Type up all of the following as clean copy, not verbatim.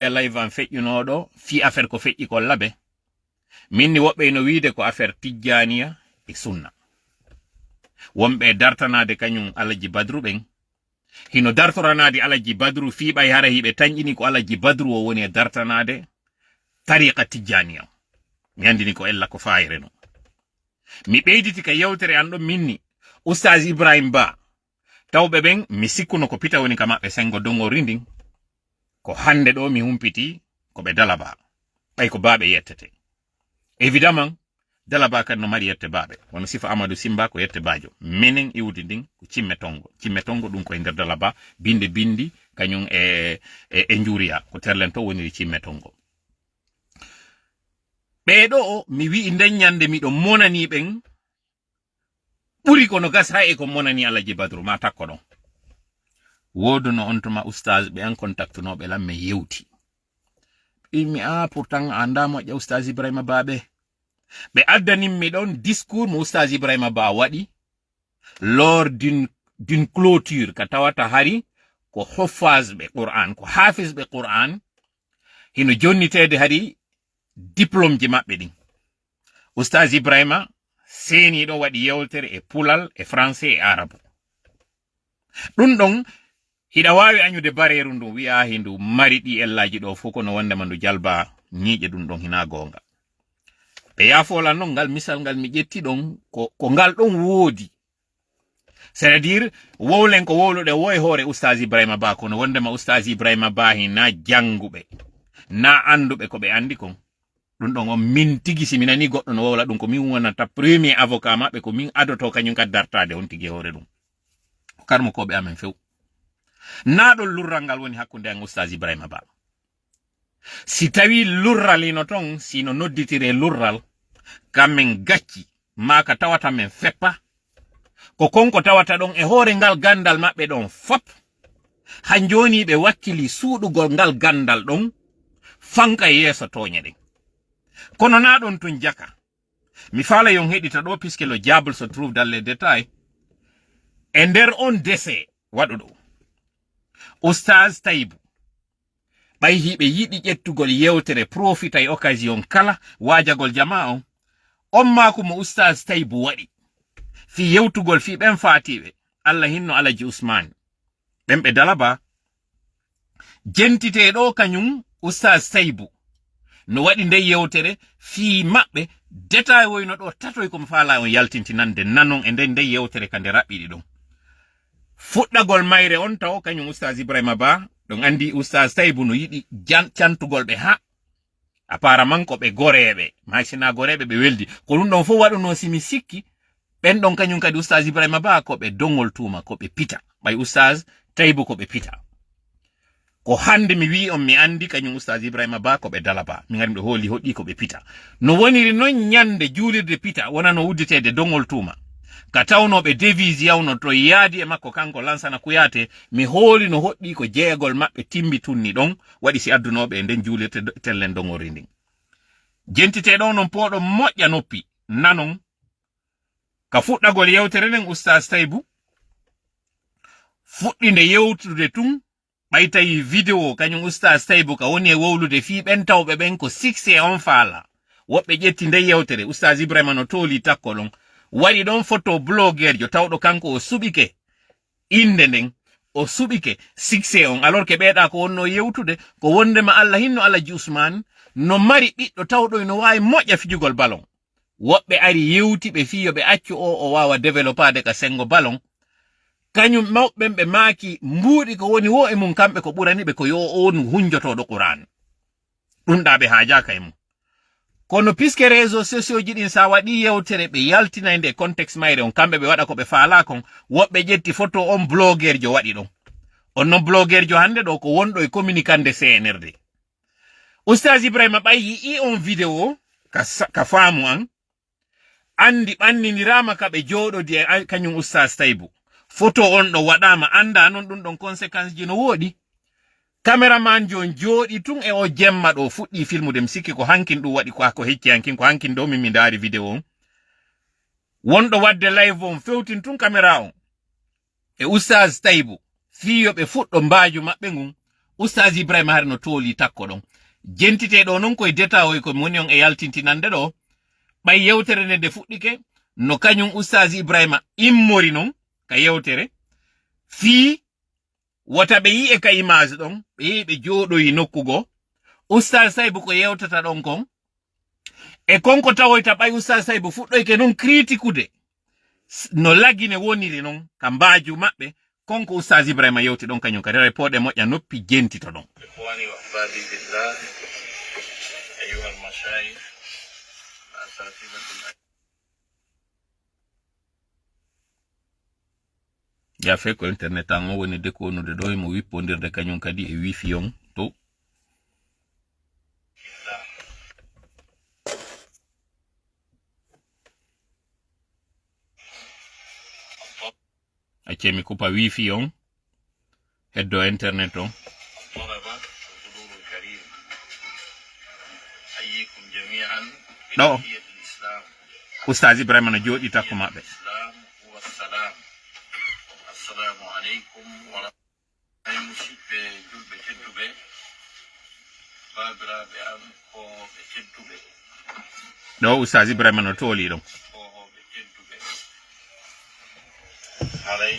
e live an feƴƴunoɗo fi affaire ko feƴƴi ko labe minni woɓɓe no wiide ko affaire tijjaniya e sunna wonɓe dartanade kañum alaji badru ɓen hino dartoranade alaji badru fiiɓay hara hiɓe tañƴini ko alaji badru o woni e dartanade tariqa tijjaniya mi andini ko ella ko fayre no mi ɓeyditi ka yewtere an ɗon minni oustaz Ibrahim Ba tawɓe ɓen mi sikkuno ko pita woni ka maɓɓe sengo dongori ndin ko hande ɗo mi humpiti ko ɓe Dalaba ɓay ko baɓe yettete évidemment Dalaba kan no mari yette baɓe wono sifa Amadou Simba ko yette bajo minen iwdi ndin ko cimme tongo ɗum koye nder Dalaba binde bindi kañum e njuriya ko terlen to woniri cimme tongo ɓeɗo mi wi'i nden nyande miɗo monani ɓen ɓuri kono gas ha e ko monani Alaji Badru ma takko ɗon woduno on tuma oustaz ɓe an contactunoɓe lam mi yewti mi pourtant anda moƴƴa oustaz Ibrahima Baɓe ɓe addaninmi ɗon discours mo oustaz Ibrahima Ba waɗi lors d'une clôture ka tawata hari ko hoffaz ɓe Qur'an ko hafiz ɓe Qur'an hino jonnitede hari diplôme ji maɓɓe ɗin oustaz Ibrahima seni ɗo waɗi yewtere e pulal e français e arabe ɗum ɗon hiɗa wawi añude bareru ndu wi'a hindu mari ɗi ellaji ɗo fof kono wondema ndu jalba ñiiƴe ɗum ɗon hina gonga ɓe yafolan non ngal misal ngal mi ƴetti ɗon ko ngal ɗon woodi c'est à dire wowlen ko wowluɗe wo e hoore oustaz Ibrahima Ba kono wondema oustaz Ibrahima Ba hina janguɓe na anduɓe ko ɓe andi kon ɗum ɗon on min tigi si mi nani goɗɗo no wowla ɗum ko min wonata premier avocat maɓɓe ko min adoto kañum kad dartade on tigi hoore ɗum karmo koɓe amen few na ɗon lurral ngal woni hakkunde an oustaz Ibrahima Ba si tawi lurral ino ton sino nodditire lurral kammen gacci maka tawata men feppa ko konko tawata ɗon e hoore ngal gandal maɓɓe ɗon fop han joni ɓe wakkili suuɗugol ngal gandal ɗon fanka yeeso toñe ɗen kono na ɗon tun jaka mi fala yon heɗita ɗo puisque le diable se trouve dans les détails e nder on dese waɗu ɗo oustaz Taibou ɓay hiɓe yiɗi ƴettugol yewtere profita e occasion kala wajagol jama on mako mo oustaz Taibou waɗi fi yewtugol fi ɓen fatiɓe Allah hinno Alaji Ousmane ɓen ɓe Dalaba jentite ɗo kañum oustaz Taibou no waɗi nde yewtere fi maɓɓe détail woyno ɗo tatoy komi faala on yaltintinande nanon e nde yewtere ka nde raɓɓiɗi ɗon fuɗɗagol mayre on taw kañum oustaz Ibrahima Ba ɗon andi oustaz Taibou no yiɗi cantugol ɓe ha apparemment ko ɓe goreɓe masina goreɓe ɓe weldi ko ɗum ɗon fof waɗuno simi sikki ɓen ɗon kañum kadi oustaz Ibrahima Ba ko ɓe dongol tuma ko ɓe pita ɓay oustaz Taibou ko ɓe pita ko hande mi wi on mi andi kañum oustaz Ibrahima Ba ko ɓe Dalaba mi gari ɗo hooli hoɗɗi ko ɓe pita no woniri non ñande juulirde pita wona no wudditede dongol tuma ka tawnoɓe devise yawno to yaadi e makko kanko Lansana Kouyaté mi hooli no hoɗɗi ko jeegol maɓɓe timmi tunni ɗon waɗi si addunoɓe e nden juulirte tellen dongori ndin jentite ɗon non poɗo moƴƴa noppi nanon ka fuɗɗagol yewtere nden oustaz Taibou fuɗɗinde yewtude tun ɓay tawi vidéo kañum oustaz Taibou ka woni e wowlude fi ɓen tawɓe ɓen ko succès on faala woɓɓe ƴetti nde yewtere oustaz Ibrahima no tooli takko ɗon waɗi ɗon photo blogueur jo tawɗo kanko o suɓike inde nden o suɓike succès on alors que ɓeeɗa ko wonno yewtude ko wondema Allah hinno Alaji Ousmane no mari ɓiɗɗo tawɗo no wawi moƴƴa fijugol ballon woɓɓe ari yewti ɓe fiyo ɓe accu o wawa développade ka sengo ballon kañum mawɓen ɓe maaki mbuuɗi ko woni wo e mum kamɓe ko ɓurani ɓe ko yo on hunjotoɗo Qur'an ɗum ɗa ɓe haajaka e mum kono puisque réseaux sociaux ji ɗin sa waɗi yewtere ɓe yaltina nde contexte mayre on kamɓe ɓe waɗa ko ɓe faala kon woɓɓe ƴetti photo on blogueur jo waɗi ɗon on non blogueur jo hande ɗo ko wonɗo e communicande CNRD oustaz Ibrahima ɓay yi on vidéo ka faamu an andi ɓanninirama ka ɓe jooɗodi e kañum oustaz Taibou photo on ɗo waɗama anda non ɗum ɗon conséquence ji no woɗi caméraman jon jooɗi tun e o jemma ɗo fuɗɗi filmude mi sikki ko hankin ɗum waɗi ko hecci hankin ko hankin ɗo min mi daari vidéo on wonɗo wadde live on fewtin tun caméra on e oustaz Taibou fiyoɓe fuɗɗo mbaaju maɓɓe ngun Ustaz Ibrahima har no toli takko don jentite do non koy deta o ko moni on e yaltintinande do bay yewtere ne de fuddike no kanyum Ustaz Ibrahima immori non ka yewtere fi wata be yi e ka image don be jodo yi nokkugo Ustaz Saibu ko yewtata don kon e konko tawoyta bay Ustaz Saibu fuddoyke non critiqude no lagine woniri non kambaju mabbe konko Ustaz Ibrahima yewti don kanyum ka report e moƴƴa noppi jentito don ikhwani wa ahbadi billah ayuha al-mashayikh asatizatul ya fe ko internet an woni de ko no de do mo wippondirde kanyum kadi e wifi on to acemi kupa wifi on heddo internet on no Ustaz Ibrahima no jodi takko mabbe assalamu alaikum wa rahmatullahi musibbe julbe teddube babirabe am ko be teddube no Ustaz Ibrahima no toli don ko be teddube alay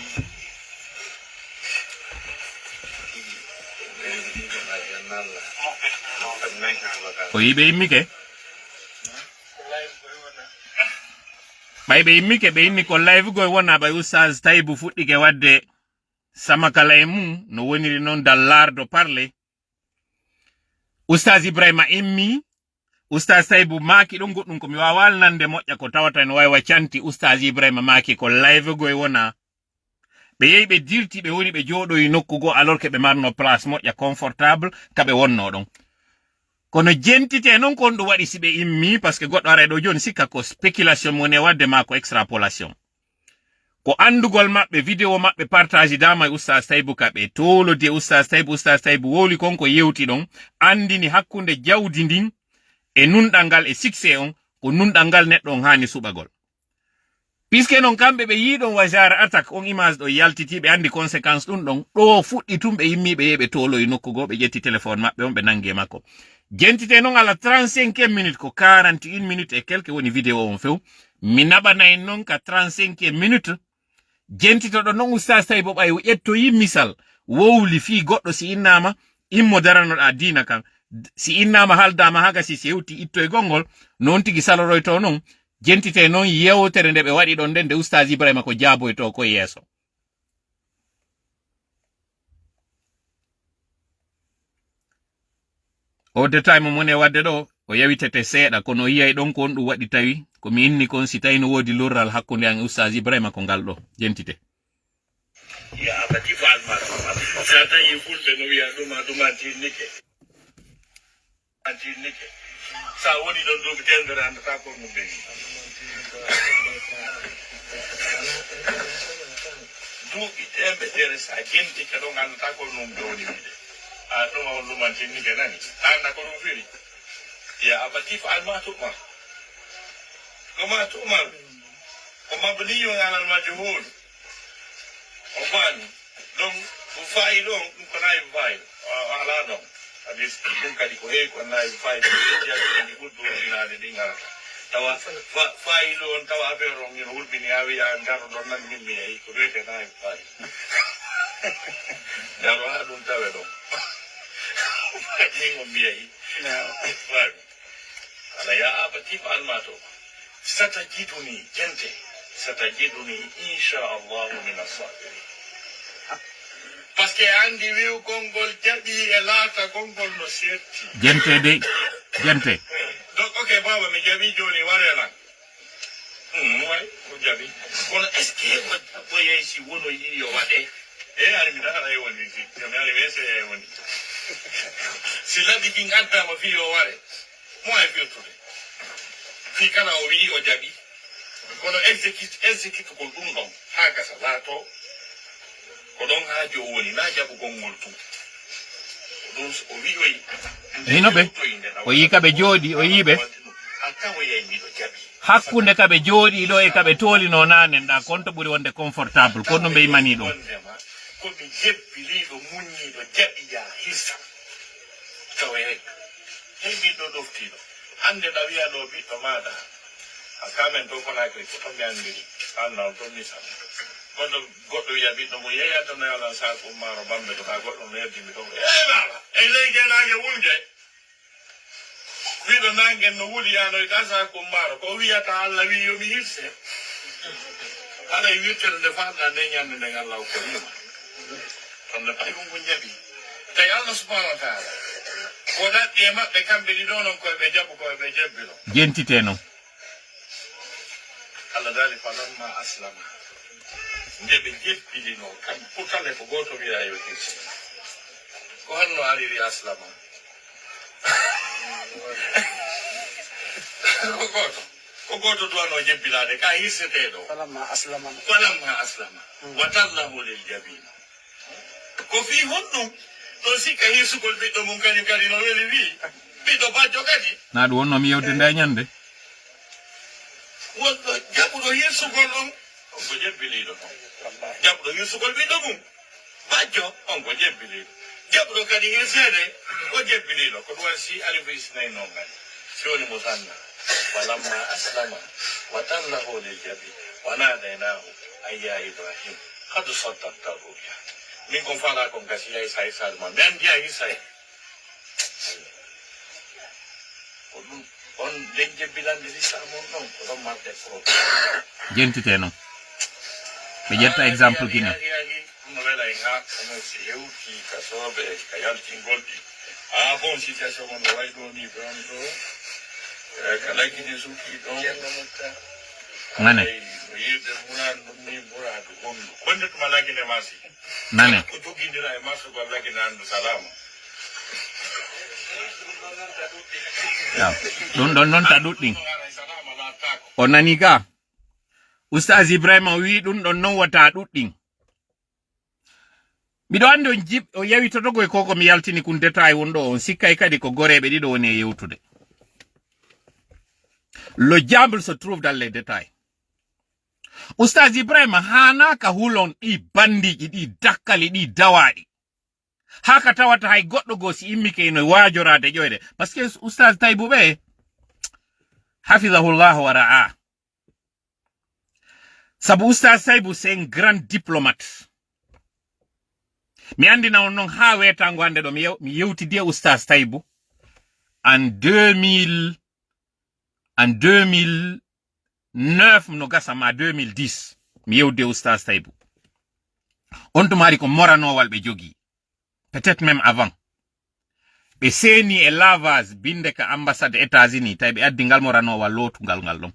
o yibe immike baybe immike be inni ko live go wona bay Ustaz Taibu fuddike wadde sama kala e mum no woniri non dallardo parler Ustaz Ibrahima immi Ustaz Taibu maki don goddum ko mi wawal nande moƴƴa ko tawata no waywa canti Ustaz Ibrahima maki ko live go wona be yeybe dirti be woni be jodo yi nokkugo alors que be marno place moƴƴa confortable kabe wonno don kono jentite non kon do wadi sibe immi parce que goddo ara do joni sikka ko speculation mo ne wadde mako extrapolation ko andugol mabbe video mabbe partage dama Ustaz Taibu kabe tolo de Ustaz Taibu woli konko yewti don andini hakkunde jawdi ndin e nundangal e succès on ko nundangal neddo on hani subagol piske non kambe be yidon wajara attack on image do yaltiti be andi conséquence dun don do fuddi tumbe yimmi be yebe tolo yi nokkugo be jetti téléphone mabbe on be nange makko jentite non ala 35e minute ko 41 minutes et quelques woni vidéo on few mi nabana non ka 35e minute jentito do non Ustaz Taibu bay yetto yi misal wowli fi goddo si innama immo darano da dina kan si innama haldama haga si sewti itto e gongol non tigi saloroy to non jentite non yewtere nde be wadi don den de Ustaz Ibrahima ko jabo to ko yeso o de time mo ne wadde do o yawitete seeda kono yiyay don ko on du wadi tawi ko mi inni kon si tawi no wodi lorral hakkunde an Ustaz Ibrahima ko ngal do jentite ya abati fal ma sata yifulbe no wiya duma tinike antinike sa woni don do tendere and ta ko mo be do itembe tere sa gente ke don and ta ko no be woni de a do ma do man tinike nani an ko no firi ya abati fal ma to ma kama to ma kama bani yo ngana majhul omani donc o fay don ko nay fay ala don abis dum kadi ko he ko nay fay ya ni guddo ina de dinga tawa fay don tawa be ron ni wulbi ni awi ya ngaro don nan min mi ay ko rete nay fay ya ro adun tawe don ni mo mi ay na fay ala ya abati fal mato satajiduni gente satajiduni insha Allah min as-sabirin parce que andi wiu gongol jabi e laata gongol no setti gente donc ok baba mi jabi joni warela way ko jabi kono est ce que ko yesi wono yi yo wade e ari mi dara e woni fi mi ari wese e woni si la di nganta ma fi yo ware mo ay fi tude fi kana o wi o jabi kono execute ko dum don haga salato ko don hajo woni na jabu gongol tu don o wi oyi no be o yi kabe jodi o yibe hakkunde kabe jodi do e kabe toli no nane nda konto buri wonde confortable kono be imani do ko mi jebbi lido munni do jabi ya hissa tawe hey biɗɗo ɗoftiɗo hande ɗa wiya ɗo biɗɗo maɗa a kamen to konakri ko to mi andiri annaw to misal goɗɗo wiya biɗɗo mo yeyata no yalan sako maro bambe to ka goɗɗo no yeddimi to mala e leyge nange wulde biɗo nangen no wuli yanoy ka sako maro ko wiyata Allah wi yomi hirse ala wirtere nde faɗɗa nde ñande nde Allah ko rima on nde pay ko jaɓi tawi Allah subhanahu wa taala ko daɗɗi e maɓɓe kamɓe ɗi ɗo noon koyeɓe jaɓu koyeɓe jebbino jentiteno Allah dali falamma aslama nde ɓe jebbinino kamɓe pourtale ko goto wiya yo hirse ko honno ariri aslama ko goto duwano jebbilade ka hirseteɗo falamma aslama wa tallahu lil jabin ko fi honɗum ɗon sikka hirsugol ɓiɗɗo mum kañum kadi no weli wi ɓiɗɗo bajjo kadi na ɗum wonnomi yewde nda ñande wonɗo jaɓuɗo hirsugol on ko jebbiliɗo on jaɓuɗo hirsugol ɓiɗɗo mum bajjo on ko jebbiliɗo jaɓuɗo kadi hirsede ko jebbiliɗo ko ɗum si alifu isnayi noon kadi si woni musanna walamma aslama wa tallahu lil jabin wa nadaynahu ayya ibrahim qad saddaqta ruya min kon fala kon gasi hay say salma mi andi a hisay ko ɗum on nden jebbilande lissamon ɗon ko ɗon marde pro jentiteno ɓe ƴetta exemple guine no wela en ha ono si hewti ka soɓe ka yaltingolɗi bon situation on no way ɗo ni ɗon ɗo ka laggine suki ɗon nane no yirde muradu ɗum ni muradu gonɗu konde tuma laggine masi nane ko jogindira e masugol laggine andu salama ɗum ɗon noon ta ɗuɗɗin o nani ka oustaz Ibrahima wi ɗum ɗon non wata ɗuɗɗin miɗo andi o yawitotogo e koko mi yaltini kun détail wonɗo on sikkay kadi ko goreɓe ɗiɗo woni e yewtude le diable se trouve dans les détails oustaz Ibrahima hanaka hulon ɗi bandiji ɗi dakkali ɗi dawaɗi haka tawata hay goɗɗo go si immike no wajorade ƴoyde parce que oustaz Taibou ɓe hafizahullah wa ra'a sabu oustaz Taibou c'est un grand diplomate mi andina on non ha wetango hande ɗo mi yewtidi e oustaz Taibou en 2009 no gasama 2010 mi yewde oustaz Taibou on tumari ko moranowal ɓe jogi peut-être même avant ɓe seni e lavage binde ka ambassade États-Unis tawi ɓe addi ngal moranowal lootugal ngal ɗon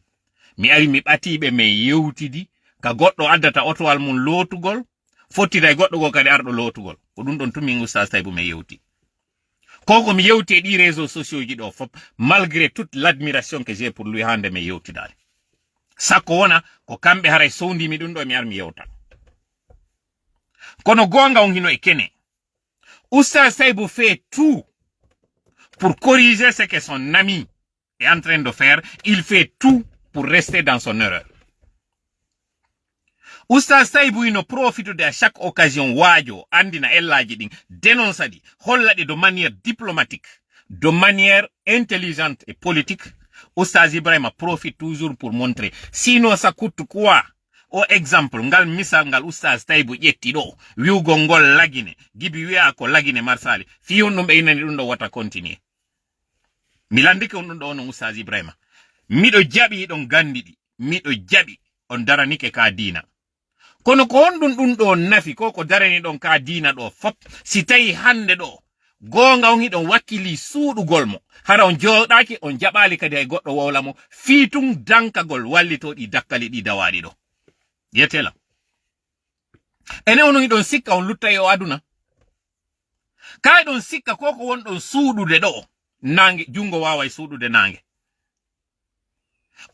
mi ari mi ɓatiɓe min yewtidi ka goɗɗo addata otowal mum lootugol fottita e goɗɗo go kadi arɗo lootugol ko ɗum ɗon tumin oustaz Taibou min yewti koko mi yewti e ɗi réseaux sociaux ji ɗo fop malgré toute l'admiration que j'ai pour lui hande min yewtidade sakko wona ko kamɓe haray sowndimi ɗum ɗo mi ar mi yewta kono gonga on hino e kene oustaz Taibou fait tout pour corriger ce que son ami est en train de faire. Il fait tout pour rester dans son erreur. Oustaz Taibou ino profite à chaque occasion wajo andina ellaji din dénonce di holladi de manière diplomatique, de manière intelligente et politique. Oustaz Ibrahima profite toujours pour montrer sinon ça coûte quoi. O exemple ngal misal ngal oustaz Taibou ƴetti ɗo wiugo ngol lagine gibi wi'a ko lagine marsali fi on ɗum ɓe inani ɗum ɗo wata continuer mi landike on ɗum ɗo onon oustaz Ibrahima miɗo jaɓi ɗon gandiɗi miɗo jaɓi on daranike ka dina kono ko on ɗum ɗo nafi ko ko darani ɗon ka dina ɗo fop si tawi hande ɗo gonga on hiɗon wakkili suuɗugol mo hara on joɗaki on jaɓali kadi hay goɗɗo wowla mo fiitum dankagol wallitoɗi dakkali ɗi dawaɗi ɗo yetela ene onon hiɗon sikka on lutta e o aduna kay ɗon sikka koko wonɗon suuɗude ɗo nange jungo waway suuɗude nange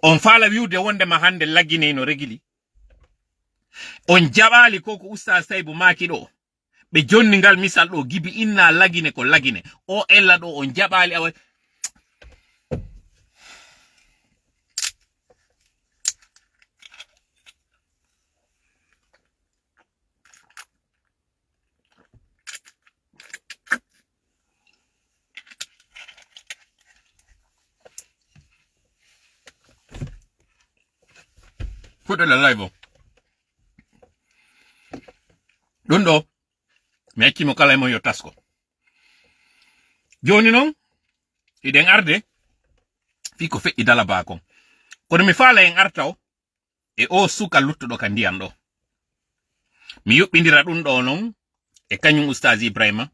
on faala wiwde wondema hande laggine no regili on jaɓali koko oustaz Taibou maki ɗo ɓe jonni ngal misal ɗo gibi inna lagine ko lagine o ella ɗo on jaɓali awa Put la live. Dundo. Meki mo kala mo yo tasko. Joni non. Iden arde. Fiko fe idala bako. Kono mi fala en artaw. E o suka luttuɗo ka ndiyam ɗo. Mi yuɓɓindira ɗum ɗo non. E kañum Ustaz Ibrahima.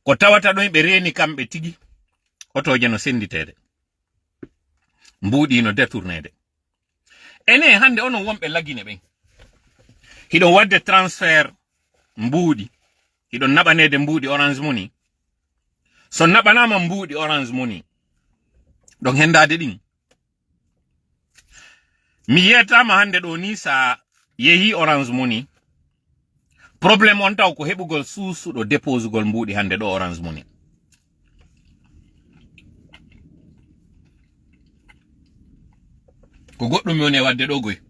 Ko tawata ɗon ɓe reni kamɓe tigi. Otoje no senditede. Mbuɗi no détournede. Ene hande onon wonɓe lagine ɓen. Hiɗon wadde transfert mbuɗi. Hiɗon naɓanede mbuɗi Orange Money. So naɓanama mbuɗi Orange Money. Ɗon hendade ɗin. Mi yetama hande ɗo ni sa yehi Orange Money. Problem on taw ko heɓugol suusuɗo déposugol mbuɗi hande ɗo Orange Money. Ko goɗɗum yone wadde ɗo goy.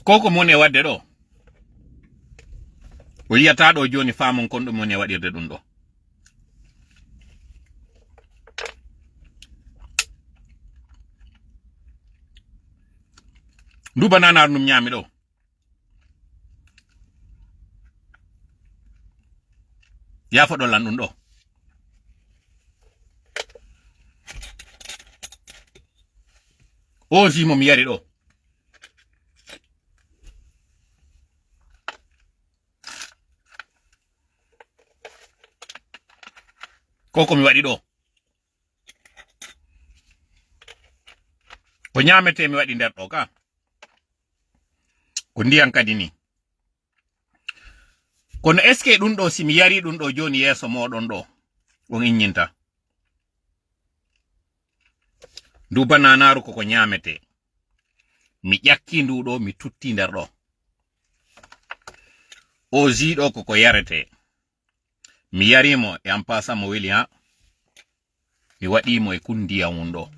Koko mone wadde ɗo. O yiyata ɗo joni famon kon ɗum mone waɗirde ɗum ɗo. Ndu bananar num nyami ɗo. Ya foɗo lan ɗum ɗo. O jimo mi yari ɗo. Koko mi waɗi ɗo. Ko nyamete mi waɗi nder ɗo ka. Ko ndiyam kadi ni. Kono eske ɗum ɗo si mi yari ɗum ɗo joni yeso moɗon ɗo. On innyinta. Ndu bananaru koko nyamete. Mi ƴakki ndu ɗo mi tutti nder ɗo. O jiɗo koko yarete. Mi yarimo e am pasa mo weli ha. Mi waɗimo e kundiyam won ɗo.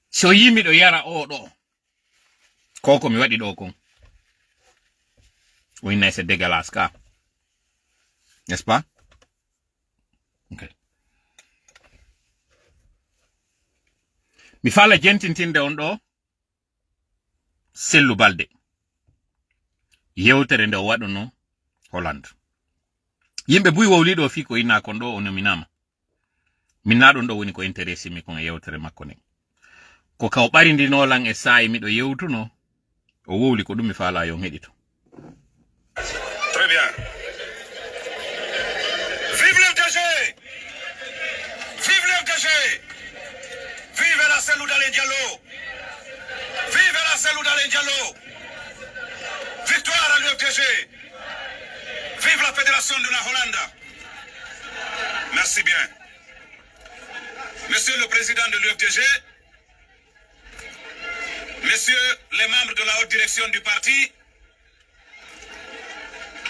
So yimi ɗo yara o ɗo. Koko mi waɗi ɗo kon. Oui, c'est dégueulasse, ka. N'est-ce pas? Ok. Mi fala jentintinde on ɗo. Sellu balde. Yewtere nde o waɗuno Holland. Yimɓe buy wowliɗo fi ko ina kon ɗo o nominama. Minna ɗum ɗo woni ko intéressé mi kon e yewtere makko ne. Ko kaw ɓarindinolan e sa'i miɗo yewtuno. O wowli ko ɗum mi fala yo heɗito. Très bien. Vive l'FDG! Vive l'FDG! Vive la cellule d'Alain Diallo! Vive la cellule d'Alain Diallo! Victoire à l'FDG! Vive la Fédération de la Hollande! Merci bien. Monsieur le Président de l'UFDG, Messieurs les membres de la haute direction du parti,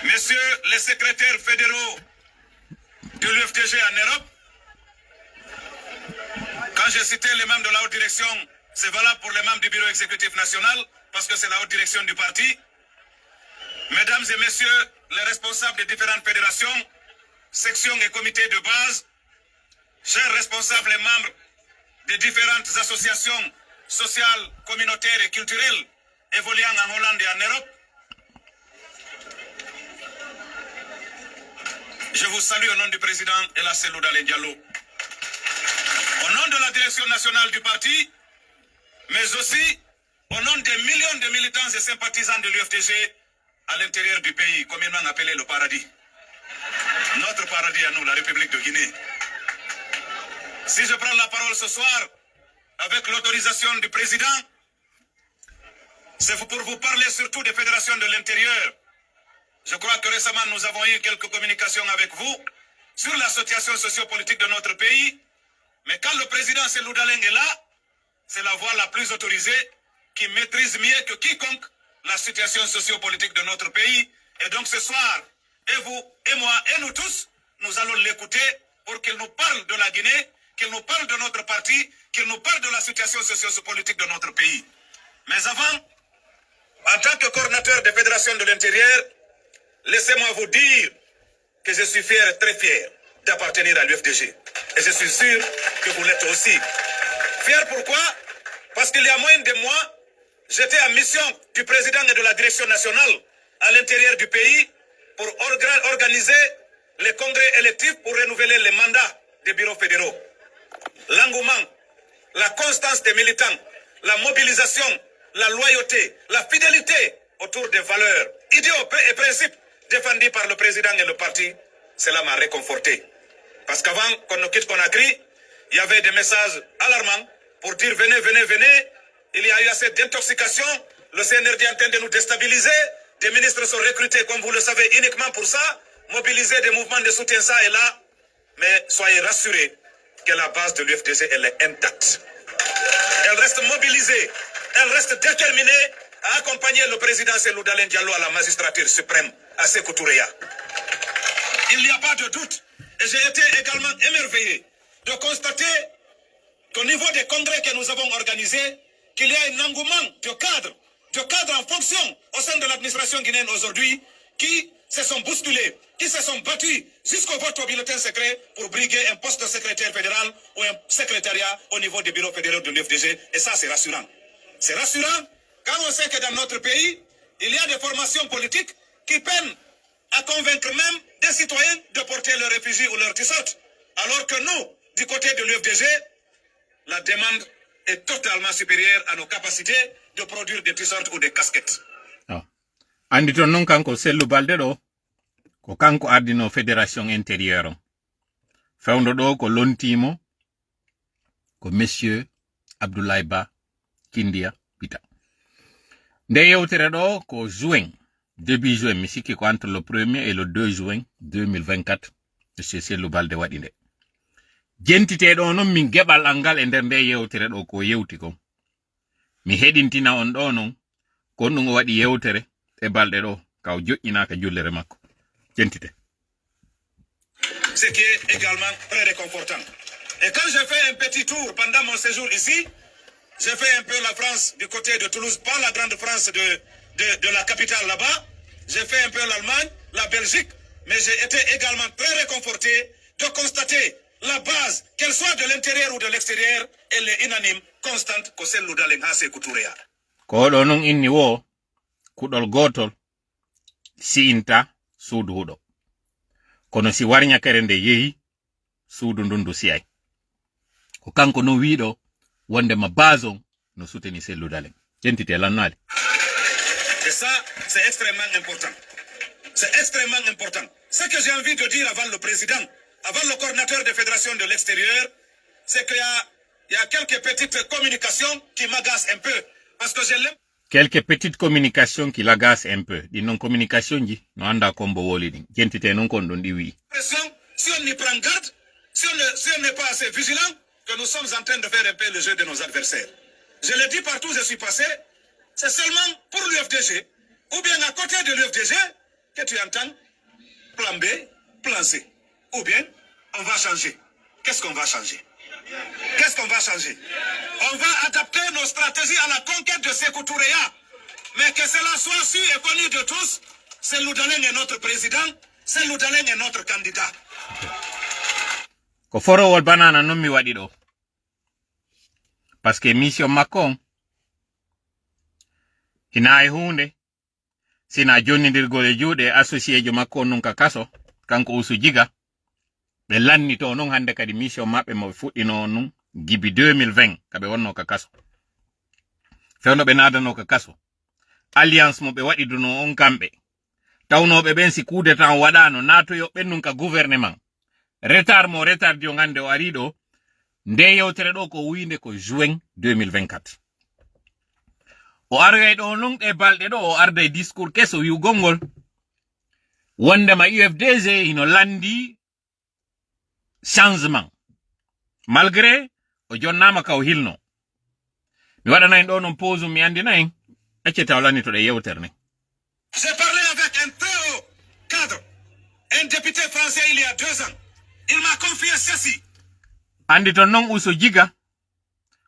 Messieurs les secrétaires fédéraux de l'UFDG en Europe, quand j'ai cité les membres de la haute direction, c'est valable pour les membres du bureau exécutif national, parce que c'est la haute direction du parti. Mesdames et messieurs les responsables des différentes fédérations, sections et comités de base, chers responsables et membres des différentes associations sociales, communautaires et culturelles évoluant en Hollande et en Europe, je vous salue au nom du président Ella Selou Dalein Diallo. Au nom de la direction nationale du parti, mais aussi au nom des millions de militants et sympathisants de l'UFDG à l'intérieur du pays, communément appelé le paradis. Notre paradis à nous, la République de Guinée. Si je prends la parole ce soir, avec l'autorisation du président, c'est pour vous parler surtout des fédérations de l'intérieur. Je crois que récemment, nous avons eu quelques communications avec vous sur la situation sociopolitique de notre pays. Mais quand le président Selou Dalein est là, c'est la voix la plus autorisée qui maîtrise mieux que quiconque la situation sociopolitique de notre pays. Et donc ce soir, et vous, et moi, et nous tous, nous allons l'écouter pour qu'il nous parle de la Guinée, qu'il nous parle de notre parti, qu'il nous parle de la situation socio-politique de notre pays. Mais avant, en tant que coordinateur des fédérations de l'intérieur, laissez-moi vous dire que je suis fier, très fier, d'appartenir à l'UFDG. Et je suis sûr que vous l'êtes aussi. Fier pourquoi? Parce qu'il y a moins de mois, j'étais en mission du président et de la direction nationale à l'intérieur du pays pour organiser les congrès électifs pour renouveler les mandats des bureaux fédéraux. L'engouement, la constance des militants, la mobilisation, la loyauté, la fidélité autour des valeurs, idéaux et principes défendus par le président et le parti, cela m'a réconforté. Parce qu'avant qu'on ne quitte Conakry, il y avait des messages alarmants pour dire venez, venez, venez. Il y a eu assez d'intoxication. Le CNRD est en train de nous déstabiliser. Des ministres sont recrutés, comme vous le savez, uniquement pour ça. Mobiliser des mouvements de soutien ça et là. Mais soyez rassurés que la base de l'UFDG, elle est intacte. Elle reste mobilisée. Elle reste déterminée à accompagner le président Cellou Dalein Diallo à la magistrature suprême, à Sékou Touréa. Il n'y a pas de doute. Et j'ai été également émerveillé de constater qu'au niveau des congrès que nous avons organisés, qu'il y a un engouement de cadres en fonction au sein de l'administration guinéenne aujourd'hui, qui se sont bousculés, qui se sont battus jusqu'au vote au bulletin secret pour briguer un poste de secrétaire fédéral ou un secrétariat au niveau des bureaux fédéraux de l'UFDG. Et ça, c'est rassurant. C'est rassurant quand on sait que dans notre pays, il y a des formations politiques qui peinent à convaincre même des citoyens de porter leur réfugié ou leur t-shirt. Alors que nous, du côté de l'UFDG, la demande est totalement supérieure à nos capacités de produire des t-shirts ou des casquettes. Oh. Andi ton non kanko Cellou Balde ɗo ko kanko ardino fédération intérieure on. Fewndo ɗo ko lontimo ko monsieur Abdoulaye Ba Kindia Pita. Nde yewtere ɗo ko juin, début juin, mi sikki ko entre le 1er et le 2 juin 2024, monsieur Cellou Balde waɗi nde. Jentiteɗo non min geɓal angal e nder nde yewtere ɗo ko yewti kon. Mi heɗintina on ɗo non ko ɗum o waɗi yewtere e balɗe ɗo kaw joƴƴinaka jullere makko. Jentite. Ce qui est également très réconfortant. Et quand j'ai fait un petit tour pendant mon séjour ici, j'ai fait un peu la France du côté de Toulouse, pas la grande France de la capitale là-bas. J'ai fait un peu l'Allemagne, la Belgique, mais j'ai été également très réconforté de constater la base, qu'elle soit de l'intérieur ou de l'extérieur, elle est unanime, constante, ko Cellou Dalein ha Sékou Touréa. Ko ɗo non inni wo kuɗol gotol si'inta suudu huɗo. Kono si warñakere nde yehi suudu ndundu siyay. Ko kanko no wiɗo wonde ma base on no souteni Cellou Dalein. Jentite lannali. Et ça, c'est extrêmement important. C'est extrêmement important. Ce que j'ai envie de dire avant le président, avant le coordinateur des fédérations de l'extérieur, c'est qu'il y a quelques petites communications qui m'agacent un peu. Parce que je l'aime. Quelques petites communications qui l'agacent un peu. Di non communication ji, no anda kombo woli din. Jentite non kon don di wi. Si on y prend garde, si on n'est pas assez vigilant, que nous sommes en train de faire un peu le jeu de nos adversaires. Je le dis partout où je suis passé, c'est seulement pour l'UFDG, ou bien à côté de l'UFDG, que tu entends plan B, plan C. Ou bien, on va changer. Qu'est-ce qu'on va changer? Qu'est-ce qu'on va changer? On va adapter nos stratégies à la conquête de Sékou Touréa. Mais que cela soit su et connu de tous, Cellou Dalein est notre président, Cellou Dalein est notre candidat. Ko forowol banana non mi waɗi ɗo. Parce que mission makko ina e hunde sina jonnidirgol e juuɗe associé jo makko non ka kaso kanko Usu Jiga ɓe lanni to non hande kadi mission maɓɓe mo fuɗɗino non gibi 2020 kaɓe wonno ka kaso fewno ɓe nadano ka kaso alliance mo ɓe waɗiduno on kamɓe tawnoɓe ɓen si coup d'état waɗano natoyo ɓen nun ka gouvernement retard mo retard jo hande o ari ɗo nde yewtere ɗo ko winde ko juin 2024 o aroyay ɗo non ɗe balɗe ɗo o arda e discours keso wi'ugol wondema UFDG ino landi changement malgré o jonnama ka o hilno mi waɗanayi ɗo non pause mi andinayi accete o lanni to ɗe yewtere ne. J'ai parlé avec un très haut cadre, un député français il y a 2 ans. Il m'a confié ceci. andi ton non uso jiga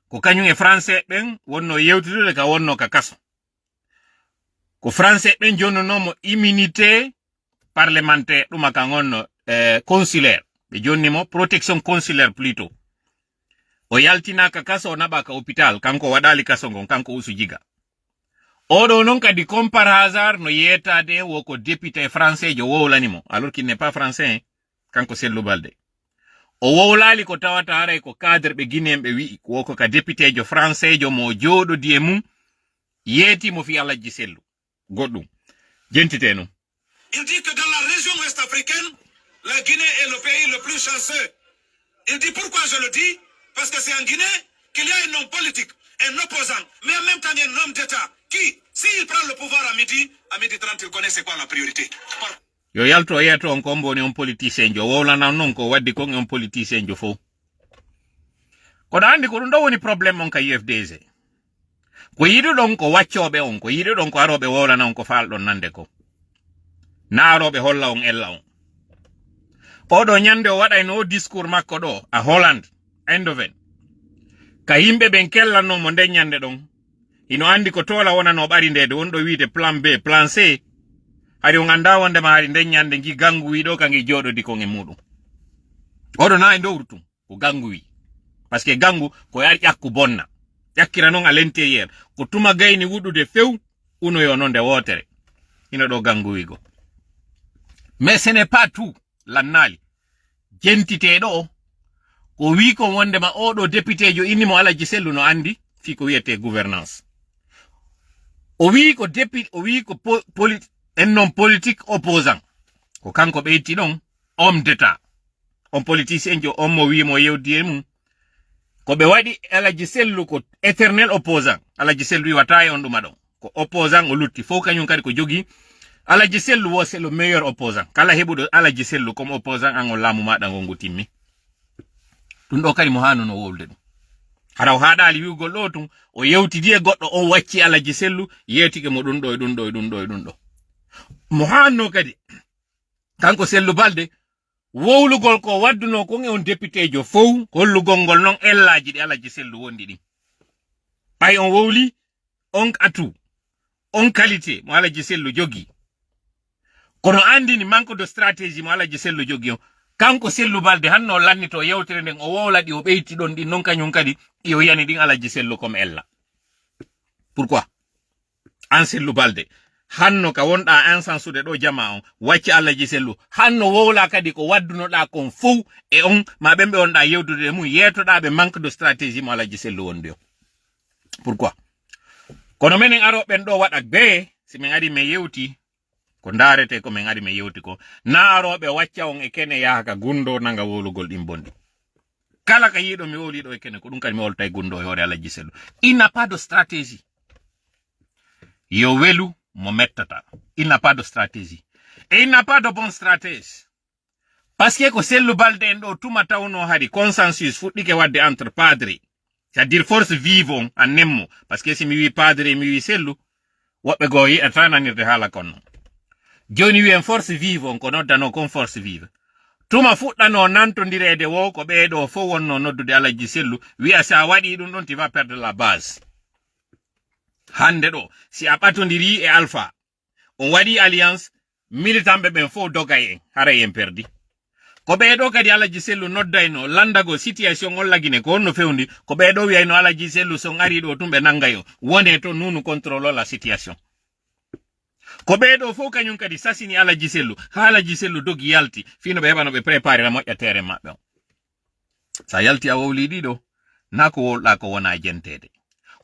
ko kañum e français ben wonno yewtude ka wonno ka kaso ko français ben jonnonomo immunité parlementaire ɗuma kan wonno consulaire ɓe jonnimo protection consulaire plutôt o yaltina ka kaso o naɓa ka hôpital kanko waɗali kaso ngon kanko usu jiga oɗo non kadi comme par hasard no yetade woko député français jo wowlanimo alors qu'il n'est pas français kanko Sellu Balde o wowlali ko tawata haray ko cadre ɓe guinéen ɓe wi'i woko ka député jo français jo mo joɗodi e mum yeeti mo fi Alhaji Sellu goɗɗum jentite non. Il dit que dans la région ouest africaine, la Guinée est le pays le plus chanceux. Il dit pourquoi je le dis? Parce que c'est en Guinée qu'il y a un homme politique, un opposant, mais en même temps un homme d'État qui, s'il prend le pouvoir à midi 30, il connaît c'est quoi la priorité. Yo yalto yeto on kombo ni on politicien jo wowlana non ko waddi ko on politicien jo fo ko andi ko ɗum ɗo woni probléme on ka UFDG ko yiɗi ɗon ko waccoɓe on ko yiɗi ɗon ko aroɓe wowlana on ko falɗon nande ko na aroɓe holla on ella on oɗo ñande o waɗayno o discours makko ɗo a Holland Eindhoven ka yimɓe ɓen kellanno mo nden ñande ɗon ino andi ko tola wonano ɓari ndede wonɗo wiide plan B plan C hari on anda wondema hari nden ñande gi gangu wi ɗo kangi joɗodi kon e muɗum oɗo na e dowru tum ko gangu wi parce que gangu ko yari ƴakku bonna ƴakkira noon à l'intérieur ko tuma gayni wuɗude few unoyo noon nde wotere ino ɗo gangu wi go mais ce n'est pas tout lannali jentiteɗo o ko wi ko wondema oɗo député jo innimo Alhaji Sellu no andi fi ko wiyete gouvernance o wi ko député o wi ko un homme politique opposant ko kanko ɓeyti ɗon homme d'état on politicien jo on mo wimo yewdi e mum ko ɓe waɗi Alhaji Sellu ko éternel opposant Alhaji Sellu wiwata e on ɗuma ɗon ko opposant o lutti fof kañum kadi ko jogi Alhaji Sellu wo c'est le meilleur opposant kala heɓuɗo Alhaji Sellu comme opposant an o laamu maɗa ngongu timmi ɗum ɗo kadi mo hanono wolde ɗum hara o haɗali wiwgol ɗo tum o yewtidi e goɗɗo on wacci Alhaji Sellu yetike mo ɗum ɗo e ɗum ɗo e ɗum ɗo e ɗum ɗo mo hanno kadi kanko Sellu Balde wowlugol ko wadduno kon e on député jo fow hollugol ngol non ellaji ɗi Alhaji Sellu wondi ɗin ɓay on wowli on atu on qualité mo Alhaji Sellu jogi kono andini manque de stratégie mo Alhaji Sellu jogi on kanko Sellu Balde hanno lannito yewtere nden o wowla ɗi o ɓeyti ɗon ɗin non kañum kadi yo yani ɗin Alhaji Sellu comme ella pourquoi an Sellu Balde hanno ka wonɗa ansansude ɗo jama on wacci Alhaji Sellu hanno wowla kadi ko waddunoɗa kon fow e on ma ɓemɓe wonɗa yewdude mum yetoɗa ɓe manque de stratégie mo Alhaji Sellu wondi o pourquoi kono minen aroɓen ɗo waɗa be si min ari min yewti ko darete ko min ari min yewti ko na aroɓe wacca on e kene yahaka gundo nanga wowlugol ɗin bondi kala ka yiɗo mi wowliɗo e kene ko ɗum kadi mi wolta e gundo e hoore Alhaji Sellu il n'a pas de stratégie yo welu mo mettata il n'a pas de stratégie et il n'a pas de bon stratège parce que ko Sellu Balde en ɗo tuma tawno hari consensus fuɗɗike wadde entre padre c'est-à-dire force vive on an nemmo parce que si mi wi padre mi wi Sellu woɓɓe goo yiɗata nanirde haala konno joni wi en force vive on ko noddano kon force vive tuma fuɗɗano nantodirede wo ko ɓeeɗo fof wonno noddude Alhaji Sellu wi'a sa waɗi ɗum ɗon tu vas perdre la base hande ɗo si a ɓatodiri e Alpha on waɗi alliance militant ɓe ɓen fof dogay en haray en perdi ko ɓeeɗo kadi Alhaji Sellu noddayno landago situation on lagine ko honno fewndi ko ɓeeɗo wiyayno Alhaji Sellu son ari ɗo tum ɓe nangayo wone to nunu contrôle la situation ko ɓeeɗo fof kañum kadi sasini Alhaji Sellu ha Alhaji Sellu dogi yalti fino ɓe heɓano ɓe préparé la moƴƴatere maɓɓe o sa yalti a wowli ɗiɗo na ko wowluɗa ko wona jentede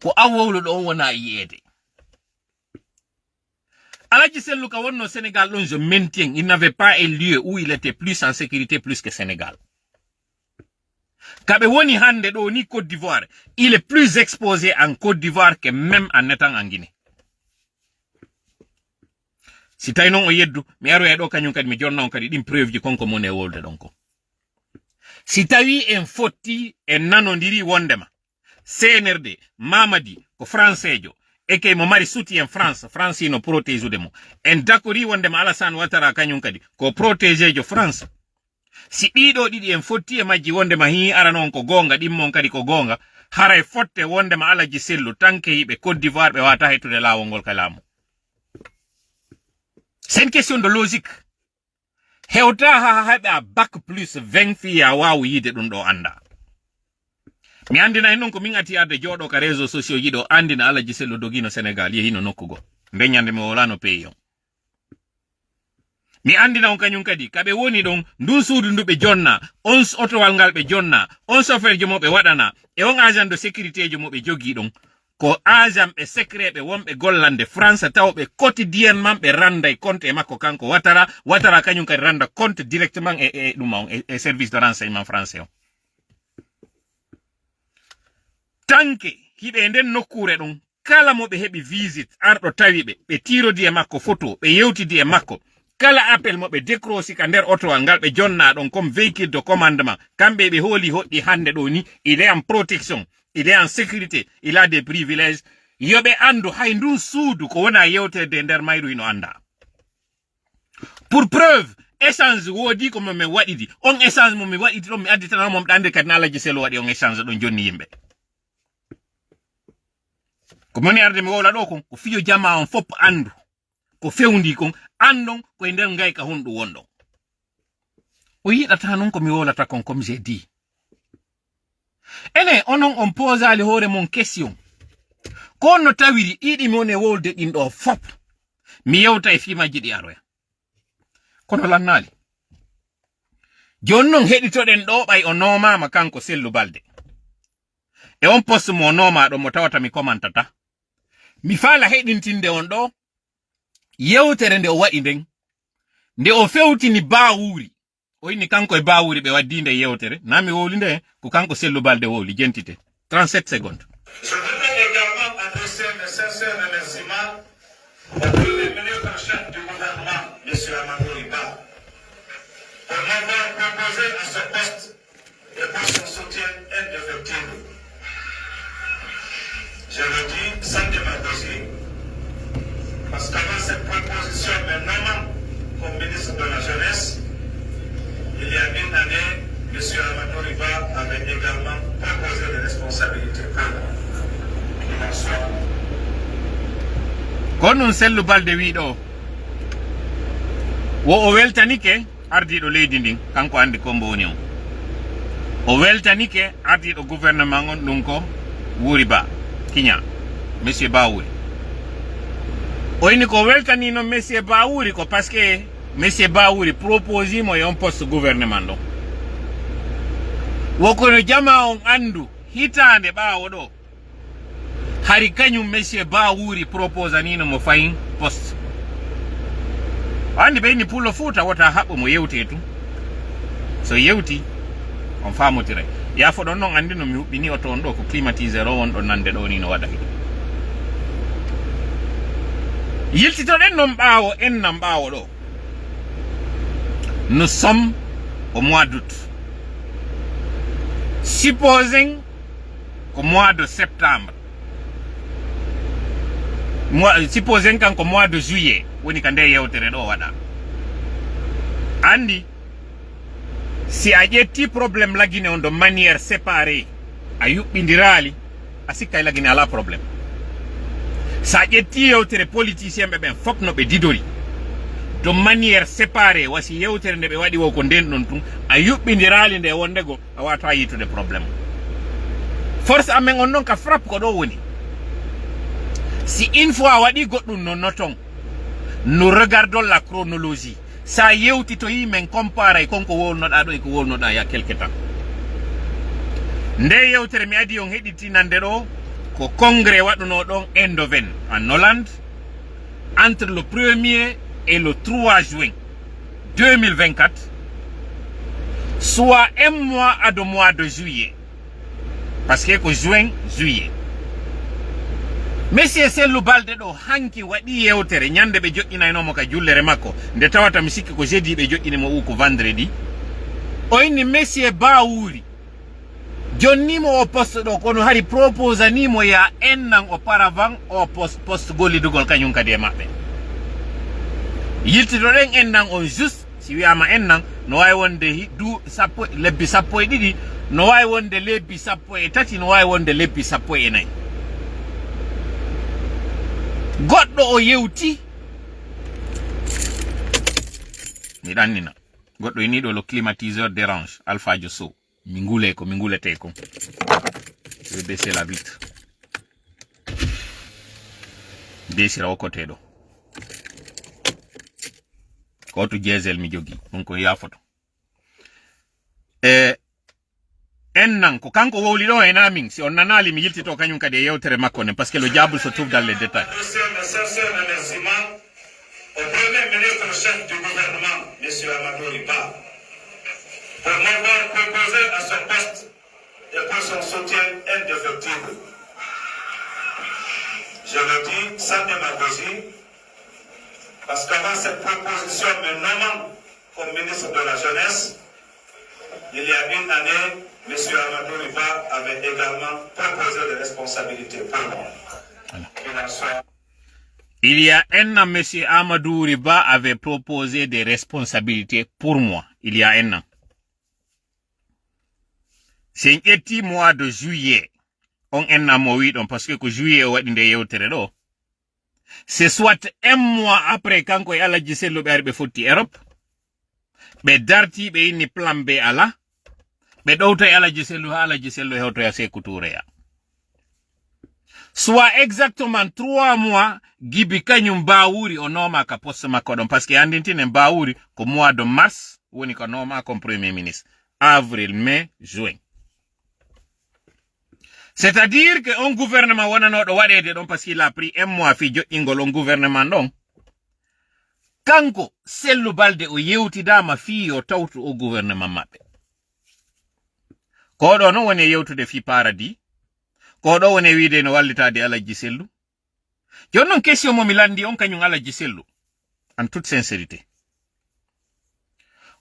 ko a wowluɗo on wona yiyede Alhaji Sellu ka wonno Sénégal ɗon je maintiens il n'avait pas un lieu où il était plus en sécurité plus que Sénégal kaɓe woni hande ɗo ni Côte d'Ivoire il est plus exposé en Côte d'Ivoire que même en étant en Guinée si tawi noon o yeddu mi aroya ɗo kañum kadi mi jonna on kadi ɗin preuve ji konko mon e wolde ɗon ko si tawi en fotti en nanodiri wondema CNRD Mamadi ko français jo e kay mo mari soutien France no protège ude mo en dakori wondema Alassane Ouattara kañum kadi ko protégé jo France si ɗiɗo ɗiɗi en fotti e majji wonde ma hi aranon ko gonga ɗimmon kadi ko gonga haray fotte wonde ma Alaji Sellu tanke yiɓe Côte d'Ivoire ɓe wata hettude lawol ngol kalamu. C'est une question de logique. Hewta ha haɓe a bac plus 20 fiya wawu yide ɗum ɗo anda. Mi andina non ko min ati arde joɗo ka réseaux sociaux yiɗo andina Alaji Sellu dogino Sénégal yehino nokkugo nde nyande mi wolano peyon. Mi andina on kanyum kadi kaɓe woni ɗon ndun suudu ndu ɓe jonna on otowal ngal ɓe jonna on chauffeur jo mo ɓe waɗana e on agent de sécurité jo mo ɓe jogi ɗon ko agent ɓe secret ɓe wonɓe gollande France taw ɓe quotidiennement ɓe randa e compte e makko kanko watara kanyum kadi randa compte directement e ɗum on e service de renseignement français on. Tanke hiɓe nden nokkure ɗon kala mo ɓe heɓi visite arɗo tawi ɓe tirodi e makko photo ɓe yewtidi e makko kala appel mo ɓe décrochi ka nder otowal ngal ɓe jonna ɗon comme véhicule de commandement kamɓe ɓe hooli hoɗɗi hande ɗo ni il est en protection il est en sécurité il a des privilèges yoɓe andu hay ndun suudu ko wona yewtede nder mayru ino anda. Pour preuve échange woodi ko momi waɗidi on échange momi waɗidi ɗon mi additana mom ɗande kadi na Alaji Sellu waɗi on échange ɗon jonni yimɓe ko moni arde mi wowla ɗo kon ko fiyo jama on fop andu ko fewndi kon andon koye nder ngayka honɗu wonɗon o yiɗata non ko mi wolata kon comme j'ai dit. Ene onon on posali hoore mon question ko no tawiri ɗiɗi mi woni wolde ɗin ɗo fop mi yewta e fimaji ɗi aroya kono lannali joni non heɗitoɗen ɗo ɓay o nomama kanko Sellu Balde e on poste mo noma ɗo mo tawata mi commentata mi faala heɗintinde on ɗo yewtere nde o waɗi nden nde o fewtini Bawuri o inni kanko e Bawuri ɓe waddi nde yewtere na mi wowli nde ko kanko Sellu Balde wowli jentite 37 secondes. Je voudrais également adresser mes sincères remerciements au premier ministre en chef du gouvernement, M. Amadou Riba, pour m'avoir proposé à ce poste et pour son soutien indéfectible. Je le dis sans démagogie, parce qu'avant cette proposition me nommant comme ministre de la Jeunesse, il y a une année, M. Amadou Riba avait également proposé des responsabilités pour moi. Kono Sellu Balde wiɗo o weltanike ardiɗo leydi ndin kanko andi kombo woni on o weltanike ardiɗo gouvernement on ɗum ko Wuri Ba Kiña monsieur Bawuri o inni ko weltani non monsieur Bawuri ko parce que monsieur Bawuri proposi mo e on poste gouvernement ɗo wokono jama on andu hitande ɓawo ɗo hari kañum monsieur Bawuri proposanino mo fayin poste andi ɓeyni pullo Fuuta wota haɓɓo mo yewte tu so yewti on famotira yafo ɗon noon andi no mi huɓɓini oto on ɗo ko climatiseur o won ɗo nande ɗo ni no waɗa yiltitoɗen noon ɓaawo ennam ɓaawo ɗo nous sommes au mois d'août supposing ko mois de septembre supposing kanko mois de juillet woni ka nde yewtere ɗo waɗa andi si a ƴetti probléme lagine on de manière séparée a yuɓɓindirali a sikka e lagine ala probléme sa ƴetti yewtere politicien ɓe ɓen fop no ɓe didori de manière séparée wasi yewtere nde ɓe waɗi wo ko nden ɗon tun a yuɓɓindirali nde wondego a wata yitude probléme force amen on noon ka frappe ko ɗo woni si une fois waɗi goɗɗum no noton nous regardons la chronologie sa yewtitoyi men compara e konko wolnoɗa ɗo e ko wolnoɗa ya quelque temps nde yewtere mi adi on heɗitinande ɗo ko congrès waɗuno ɗon Eindhoven en Hollande entre le 1er et le 3 juin 2024 soit un mois à 2 mois de juillet parce que ko juin juillet monsieur Sellu Balde ɗo hanki waɗi yewtere ñande ɓe joƴƴinaynomo ka jullere makko nde tawata mi sikki ko jeudi ɓe joƴƴinimo u ko vendredi o inni monsieur Bawuri jonnimo o poste ɗo kono hari proposanimo ya ennan auparavant o poste gollidugol kañum kadi e maɓɓe yiltitoɗen ennan on juste si wiyama en nan no wawi wonde lebbi sappo e ɗiɗi no wawi wonde lebbi sappo e tati no wawi wonde lebbi sappo e nayyi goɗɗo o yewti mi ɗannina goɗɗo iniɗo le climatiseur dérange Alpha Sow mi ngule ko mi ngulete ko je vais baisser la vitre desira o côté ɗo ko to diesel mi jogi ɗum ko yafoto en nan ko kanko wowli ɗo e namin si on nanali mi yiltito kañum kadi e yewtere makko nen parce que le diable se trouve dans les détails. Au premier ministre chef du gouvernement, M. Amadou Riba, pour m'avoir proposé à ce poste et pour son soutien indéfectible. Je le dis sans démagogie, parce qu'avant cette proposition me nommant comme ministre de la Jeunesse, il y a une année, M. Amadou Riba avait également proposé des responsabilités pour moi. Il y a un an, M. Amadou Riba avait proposé des responsabilités pour moi. Il y a un an. C'est un petit mois de juillet. On en a moui, parce que juillet, c'est soit un mois après quand on a dit que l'on fouti Europe. Be darti be ni plan B ala. Be d'autres ala giselu hoto ya se kutureya. Soit exactement 3 mois, gibi kanyum baouri onoma ka poste makodon. Parce que andintine baouri ko mois de mars, woni ko noma comme premier ministre. Avril, mai, juin. C'est-à-dire que un gouvernement wana do wadede don parce qu'il a pris un mois fi ingol on gouvernement don. Kanko sellu balde o yewtidama fi o tawtu o gouvernement mabbe. Ko do no woni yewtude fi paradis. Ko do woni wiide no wallitaade Alaji Sellu. Jonnon question mo mi landi on kanyum Alaji Sellu. En toute sincérité.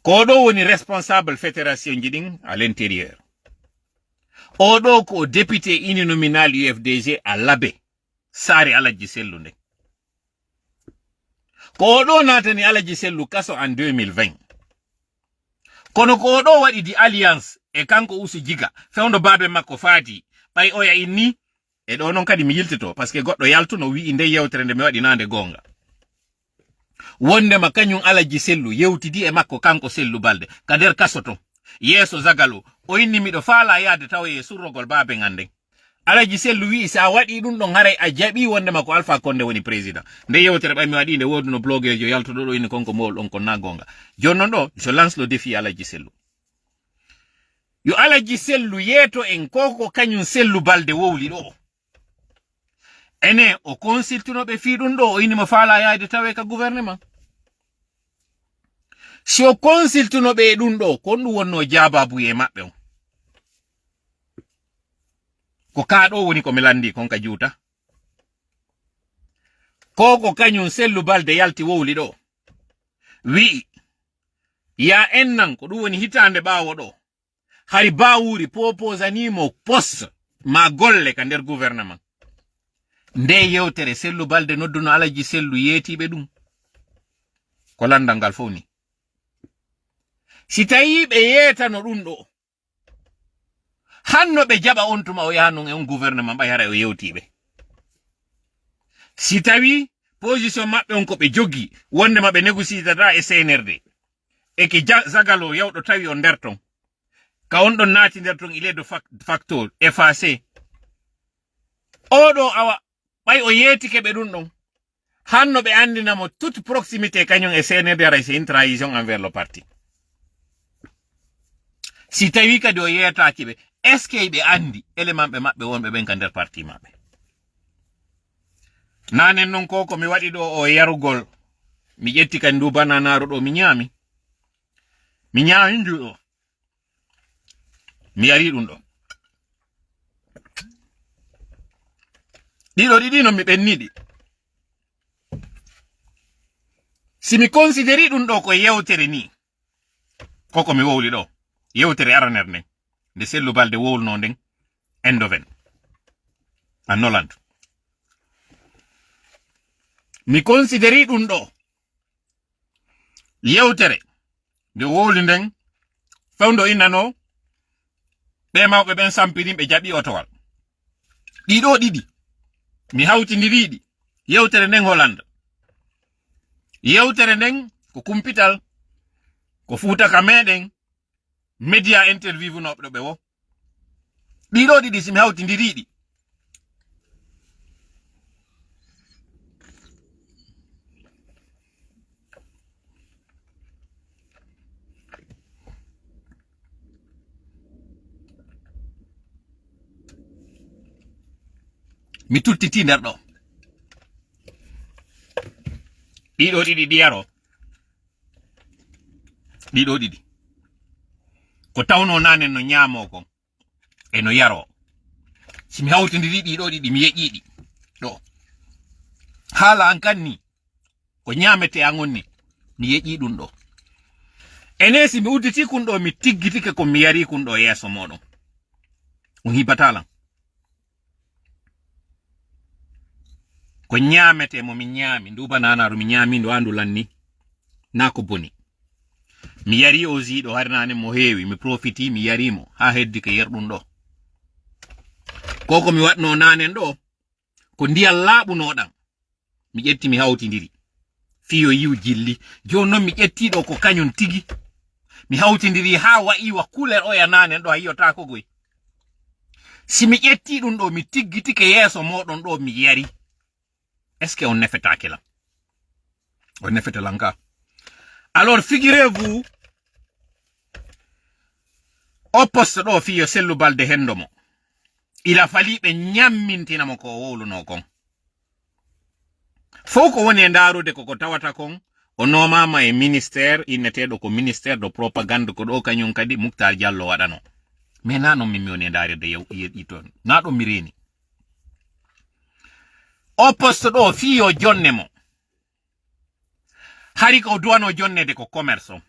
Ko do woni responsable fédération jidin à l'intérieur. Odo ko député uninominal UFDG à Labé. Sari Alaji Sellu nde. Ko do natani Alaji Sellu kaso en 2020. Kono ko do wadi di alliance e kanko usu jiga. Fewndo babe makko faati. Bay oya inni e do non kadi mi yiltito parce que goddo yaltuno wi inde yewtere nde mi wadi nande gonga wonde ma kanyum Alaji Sellu yewtidi e makko kanko Sellu Balde kader kasoto yeso zagalo o inni mi do faala yaade tawe surrogol baabe ngande Alaji Sellu wi sa wadi dum don haray a jabi wonde makko Alpha Condé woni président nde yewtere bay mi wadi nde woduno blogger jo yaltudo do inni konko mol on ko na gonga jonnon do je lance le défi Alaji Sellu. Yo Alaji Sellu yeto en koko kanyum Sellu Balde wowli do. Ene o consultuno be fiidun do o inimo faala yaade tawe ka gouvernement. Si o consultuno be dun do kon du wonno jababu e mabbe on. Ko kaado woni ko melandi kon ka juuta. Koko kanyum Sellu Balde yalti wowli do. Wi ya ennan ko du woni hitande baawo do. Hari bawuri proposani poste ma golle ka nder gouvernement. Nde yewtere Sellu Balde nodduno Alaji Sellu yetibe dum. Ko landangal fowni. Si tawi be yetano dum do. Hanno be jaba on tuma o yahanon e on gouvernement bay hara o yewtibe. Si tawi position mabbe on ko be jogi wonde mabbe négociata e CNRD. E ki zagalo yawdo tawi on derton. Ka on don naati nder ton il est de facto effacé. Odo awa bay o yetike be dun don. Hanno be andinamo toute proximité kanyon e CNRD ara c'est une trahison envers le parti. Si tawi kadi o yetaaki be est-ce que be andi élément be mabbe wonbe ben ka nder parti mabbe. Nanen non ko mi wadi do o yarugol mi jetti kan du bananaru do mi nyami. Mi nyami ndu mi yari dum do didi no mi bennidi si mi consideri dum do ko yewtere ni koko mi wowli do yewtere araner nden de Sellu Balde wowlno nden endoven an Holland mi consideri dum do yewtere nde wowli nden fewndo innano ɓe mawɓe ɓen sampirin ɓe jaɓi otowal ɗiɗo ɗiɗi mi hawtindiriɗi yewtere nden Hollande yewtere nden ko kumpital ko fuutaka meɗen média interview noɓe ɓe wo ɗiɗo ɗiɗi simi hawtindiriɗi mi tuttiti nder ɗo ɗiɗo ɗiɗi ɗiyaro ɗiɗo ɗiɗi ko tawno nane no ñaamo kon e no yaro simi hawtindiri ɗiɗo ɗiɗi mi yeƴƴiɗi ɗo haala an kanni ko ñamete an onni mi yeƴƴi ɗum ɗo ene si mi udditi kun ɗo mi tiggitike ko mi yari kun ɗo yeeso moɗon on hibatalan ko ñamete mo mi ñami nduba nanaru mi ñami ndo andu lanni na ko boni mi yari o ziɗo harnane mo heewi mi profiti mi yarimo ha heddi ke yerɗum ɗo koko mi watno nanen ɗo ko ndiyal laaɓunoɗam mi ƴetti mi hawtindiri fiyo yiw jilli joni noon mi ƴettiɗo ko kañum tigi mi hawtindiri ha wa'i wakkule oya nanen ɗo hayyota ko goy si mi ƴetti ɗum ɗo mi tiggitike yeeso moɗon ɗo mi yari est ce que on nefetake lam on nefetelan ka alors figurez-vous o poste ɗo fiyo Sellu Balde hendomo ila fali ɓe ñammintinamo ko wowluno kon fof ko woni e ndarude koko tawata kon o nomama e ministère inneteɗo ko ministère de propagande ko ɗo kañum kadi Moukhtar Diallo waɗano mais na non mi woni e ndarirde yeɗi toon na ɗum mi reni o poste ɗo fiyo jonne mo hari ko duwano jonnede ko commerce on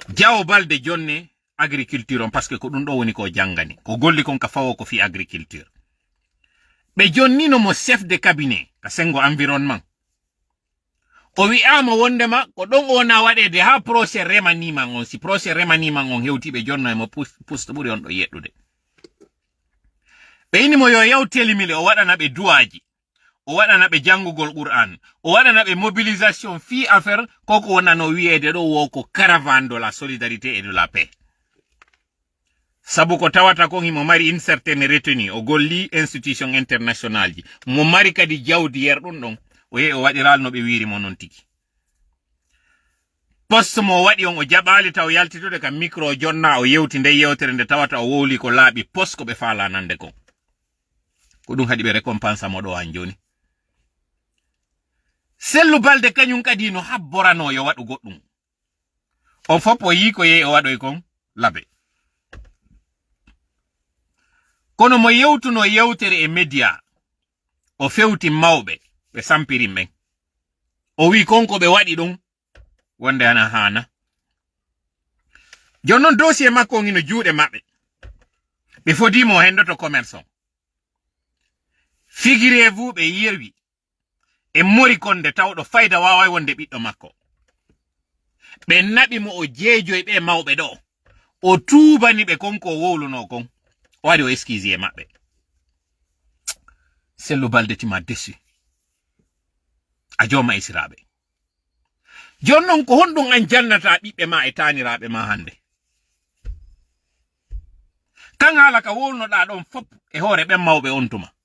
Diaw Balde jonne agriculture on parce que ko ɗum ɗo woni ko jangani ko golli kon ka fawo ko fi agriculture ɓe jonnino mo chef de cabinet ka sengo environnement o wi'ama wondema ko ɗon ona waɗede ha procès remaniman on si procès remaniman on hewti ɓe jonno e mo puste ɓuri on ɗo yeɗɗude ɓe inni mo yo yaw telimile o waɗana ɓe duwaji o waɗana ɓe jangugol Qur'an o waɗana ɓe mobilisation fi affaire koko wonano wi'ede ɗo wo ko caravane de la solidarité et de la paix sabu ko tawata kon himo mari une certaine retenue o golli institution international ji mo mari kadi jawdi yerɗum ɗon o yehi o waɗiral no ɓe wiri mo non tigi poste mo waɗi on o jaɓali taw yaltitude ka micro jonna o yewti nde yewtere nde tawata o wowli ko laaɓi poste ko ɓe falanande kon ko ɗum haɗi ɓe récompense mo ɗo han joni Sellu Balde kañum kadi no habborano yo waɗu goɗɗum on fop o yi ko yehi o waɗoy kon labe kono mo yewtuno yewtere e média o fewti mawɓe ɓe sampirin ɓen o wi konko ɓe waɗi ɗum wonde hana hana jon noon dossier makko on ino juuɗe maɓɓe ɓe fodimo o hendoto commerce on figurez-vous ɓe yerwi e mori konde tawɗo fayda wawai wonde ɓiɗɗo makko ɓe naɓi mo o jeejoy ɓe mawɓe ɗo o tuubani ɓe konko o wowluno kon o wari o excuse e maɓɓe Sellu Balde tima déçu a joma isiraɓe jon noon ko honɗum an jannata ɓiɓɓe ma e taniraɓe ma hande kan haala ka wowlunoɗa ɗon fop e hoore ɓen mawɓe on tuma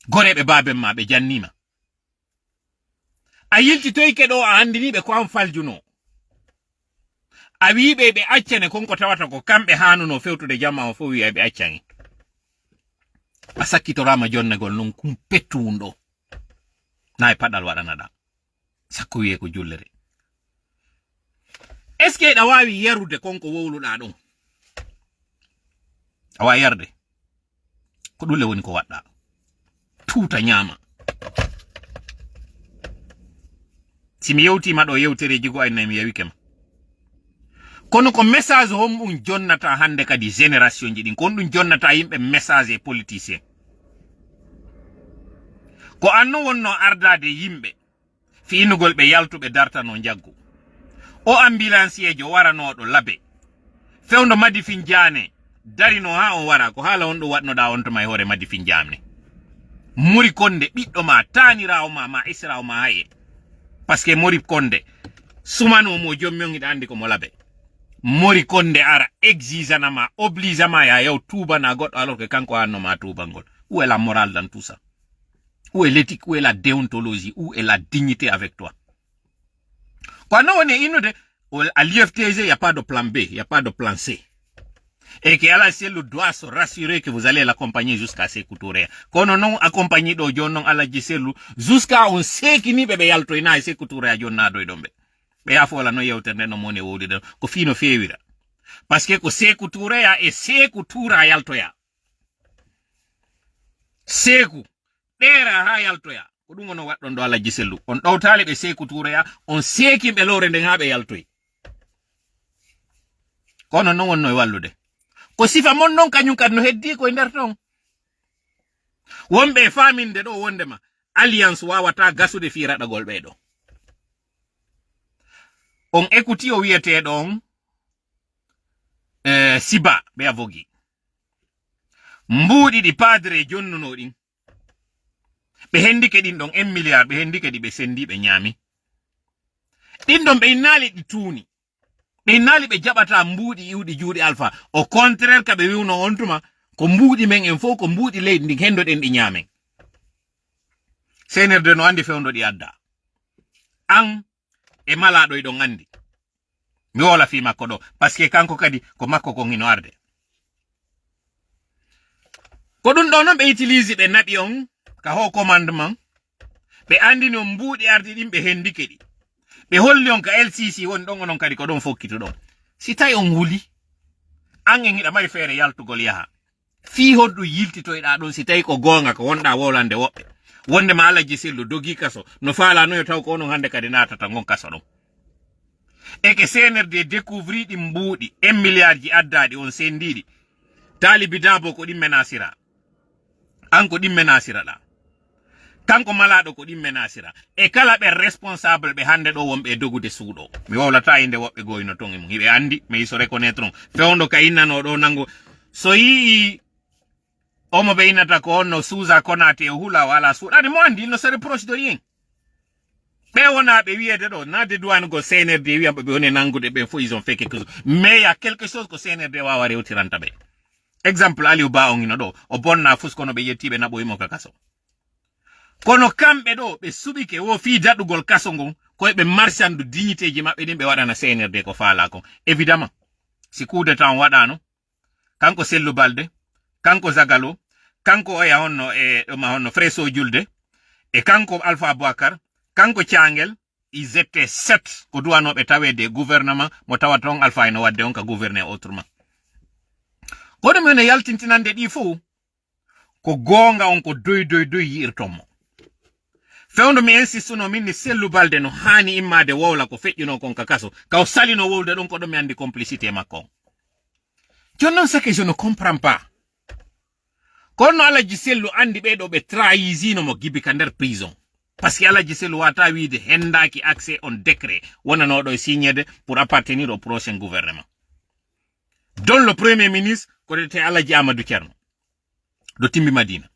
goreɓe baben ma ɓe jannima a yiltitoyke ɗo a andiniɓe ko an faljuno a wiɓe ɓe accane konko tawata ko kamɓe hanuno fewtude jamma o fo wi'a ɓe accani a sakkitorama jonnegol non kum pettuwun ɗo na e paɗal waɗanaɗa sakko wiye ko jullere est ce que ɗa wawi yarude konko wowluɗa ɗon a wawi yarde ko ɗulle woni ko waɗɗa tuta ñama simi yewtima ɗo yewtereji go aynayi mi yawike ma kono ko message homɗum jonnata hande kadi génération ji ɗin kon ɗum jonnata yimɓe message e politicien ko anno wonno ardade yimɓe fiinugol ɓe yaltuɓe dartano jaggu o ambulance jo warano do labe fewndo Madi Finjane darino ha on wara ko hala on do wadno da on to may hore Madi Finjamne Mori Konde ɓiɗɗo ma tanirawo ma israwo ma haye parce que Mori Konde sumano mo jommi ngi andi ko mo labe Mori Konde ara exigana ma oblige ma ya yaw tuba na goddo alors que kanko hanno ma tuba ngol. Où est la morale dans tout ça? Où est l'éthique? Où est la déontologie? Où est la dignité avec toi? Quand on est inondé, à l'IFTG, il n'y a pas de plan B, il n'y a pas de plan C. Et que Allah doit se rassurer que vous allez l'accompagner jusqu'à Sékou Touré. Quand on a accompagné do John Allah Giselu jusqu'à on sait qu'il n'y bebe yalto ina Sékou Touré a John Nado dombe. Be ya fola no yewterne no mone wodi de ko fino fewira. Parce que ko Sékou Touré ya e Sékou Touré yalto ya. Sékou dera ha yalto ya. Ko dum wono waddon do Allah Giselu. On dawtale be Sékou Touré ya on seki be lore nden ha be yaltoy. Kono non wonno e wallude. Ko sifa mon non kanyum kad no heddi ko nder ton wombe faminde do wondema alliance wawata gasude fi radagol be do on écouti o wiete don Siba be avogi mbudi di padre jonnuno din be hendike din don 1 milliard be hendike di be sendi be nyami din don be nali di tuni be nali be jabata mbudi yudi juudi alpha au contraire ka be wiuno ontuma ko mbudi men en fo ko mbudi leydi ndi hendo den di nyamen senerde no andi fewndo di adda an e malado do ngandi mi wala fi makko do parce que kanko kadi ko makko ko ngino arde ko dun do non be utilise be nabi on ka ho commandement be andi no mbudi ardi din be hendike di be holli on ka LCC won don onon kadi ko don fokkito don si tay on wuli an en ida mari fere yaltugol yaha fi hoddu yiltito ida don si tay ko gonga ko wonda wolande wobbe wonde ma Allah Giselu dogi kaso no faala no taw ko onon hande kadi natata gon kaso don e ke CNRD découvrir di mbudi 1 milliard ji addadi on sendidi talibi dabo ko dimme nasira an ko dimme nasira la kanko malado ko dimme nasira e kala be responsable be hande do wombe dogude suudo mi wawlata inde wobbe goyno ton e hibe andi me iso reconnaître fewndo ka innano do nango so yi omo be inata ko onno Suza Konate hula wala suudade mo andi no sere proche de rien be wona be wiete do na de douane go CNRD wi ambe woni nangude be fo ils ont fait quelque chose mais il y a quelque chose que CNRD wawa rewtiranta be exemple Aliou Ba on ino do o bonna fusko no be yettibe nabo imo ka kaso kono kambe do be subike wo fi dadugol kaso ngon ko be marchand dignité ji mabbe din be wadana CNRD ko faala ko évidemment si coup de temps wadano kanko Sellu Balde kanko Zagalo kanko oya honno e do ma honno Freso Julde e kanko Alpha Bouakar kanko Thiangel ils étaient 7 ko duwano be tawede gouvernement mo tawaton Alpha ino wadde on ka gouverner autrement ko dum ne yaltintinande di fu ko gonga on ko doy yirtomo fewndo mi insistuno min ni Sellu Balde no hani immade wowla ko feƴƴino kon ka kaso ka salino wowde don ko do mi andi complicité makko jonnon c'est que je ne comprends pas kono Allah Giselu andi be do be trahison mo gibi ka nder prison parce que Allah Giselu wata wiide hendaki accès on décret wonano do signede pour appartenir au prochain gouvernement don le premier ministre ko de Alaji Amadou Thierno do timbi Madina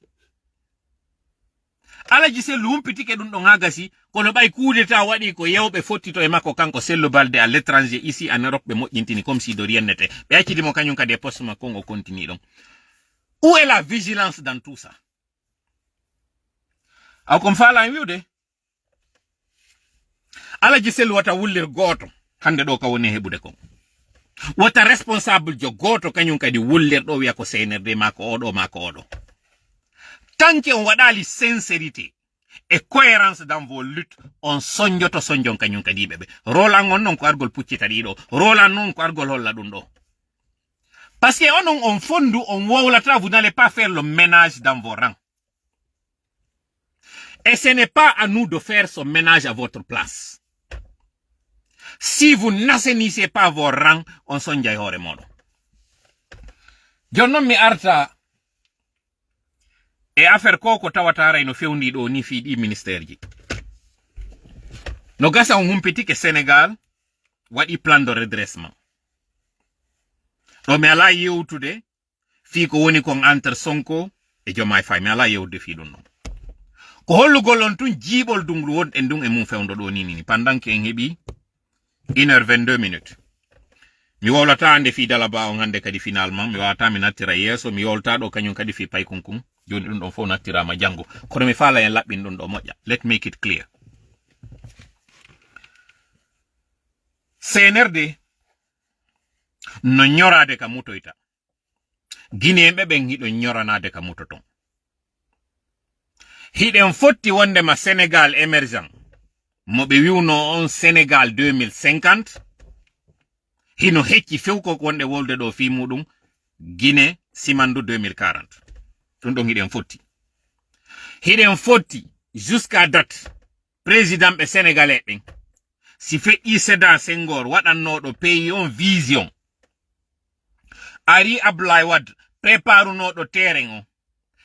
Allah Giselu humpitike dum don hagasi kono bay kudeta wadi ko yewbe fottito e makko kanko Sellu Balde à l'étranger ici en Europe be mojjintini comme si de rien n'était be accidi mo kanyum kade poste ma kongo continue donc où est la vigilance dans tout ça aw kom fala wiude Allah Giselu wata wullir goto hande do ka woni hebude ko wata responsable jo goto kanyum kadi wullir do wiya ko CNRD mako odo tant que on wadali sincérité et cohérence dans vos luttes on sonjoto sonjon kanyum kadi bebe rolan on non ko argol puccita dido rolan non ko argol holla dum do parce que on fondu on wawlata vous n'allez pas faire le ménage dans vos rangs et ce n'est pas à nous de faire ce ménage à votre place si vous n'assainissez pas vos rangs on sonjay hore modo jonnon mi arta e affaire ko tawatara no fewndi do ni fi di ministère ji no gasa on humpiti ke Sénégal waɗi plan de redressement ɗo mi ala yewtude fi ko woni kon entre Sonko e Diomaye Faye mi ala yewtude fi ɗum non ko hollugol on tun jiiɓol dungu wonɗen ɗum e mum fewndo ɗo ni pendant que en heɓi 1h22 minutes mi wolata ande fi Dalaba on hande kadi finalement mi wawata mi nattira yeso mi wolta ɗo kañum kadi fi pay kunkun joni ɗum ɗon fof nattirama janggo kono mi faala en laɓɓin ɗum ɗo moƴƴa. Let make it clear. CNRD no ñorade ka mutoyta guinéɓe ɓen hiɗo ñoranade ka mutoton hiɗen fotti wondema Sénégal émergent mo ɓe wiwno on Sénégal 2050 hino hecci fewko ko wonde wolde ɗo fi muɗum Guinée simandu 2040 ɗum ɗon hiɗen fotti jusqu'à date président ɓe sénégalais ɓen si feƴƴi Sédar Senghor waɗannoɗo pays on vision Ari Abdoulaye Wade préparunoɗo terrain o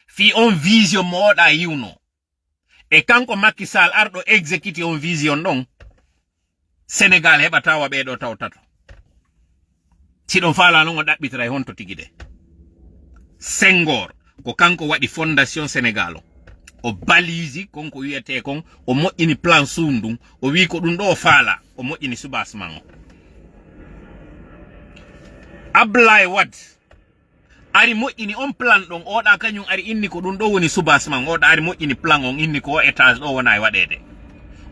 fi on vision mo oɗa yiwno e kanko Macky Sall arɗo exécuté on vision ɗon Sénégal heɓata wa ɓeɗo taw tato si ɗon faala non o ɗaɓɓitira e honto tigi de Senghor ko kanko waɗi fondation Sénégal o balisi konko wiyete kon o moƴƴini plan sundum o wi ko ɗum ɗo faala o moƴƴini subasman o Abdoulaye Wade ari moƴƴini on plan ɗon oɗa kañum ari inni ko ɗum ɗo woni subasman oɗa ari moƴƴini plan on inni ko o étage ɗo wona e waɗede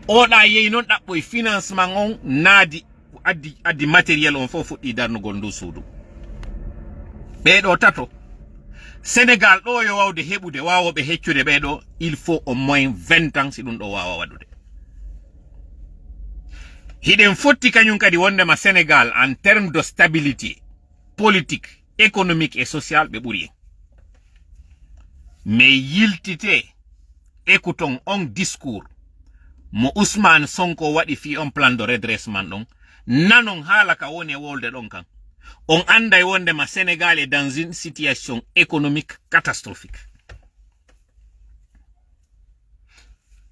oɗa yeyi noon ɗaɓɓoye financement on naadi addi matériel on fof fuɗɗi darnugol ndu suudu ɓeɗo tato Sénégal ɗo yo wawde heɓude wawoɓe heccude ɓeɗo il faut au moins 20 ans si ɗum ɗo wawa waɗude hiɗen fotti kañum kadi wondema Sénégal en terme de stabilité politique économique et social ɓe ɓuuri en mais yiltite écouton on discours mo Ousmane Sonko waɗi fi on plan de redressement ɗon nanon haala ka woni e wolde ɗon kan on anda e wondema Sénégal est dans une situation économique catastrophique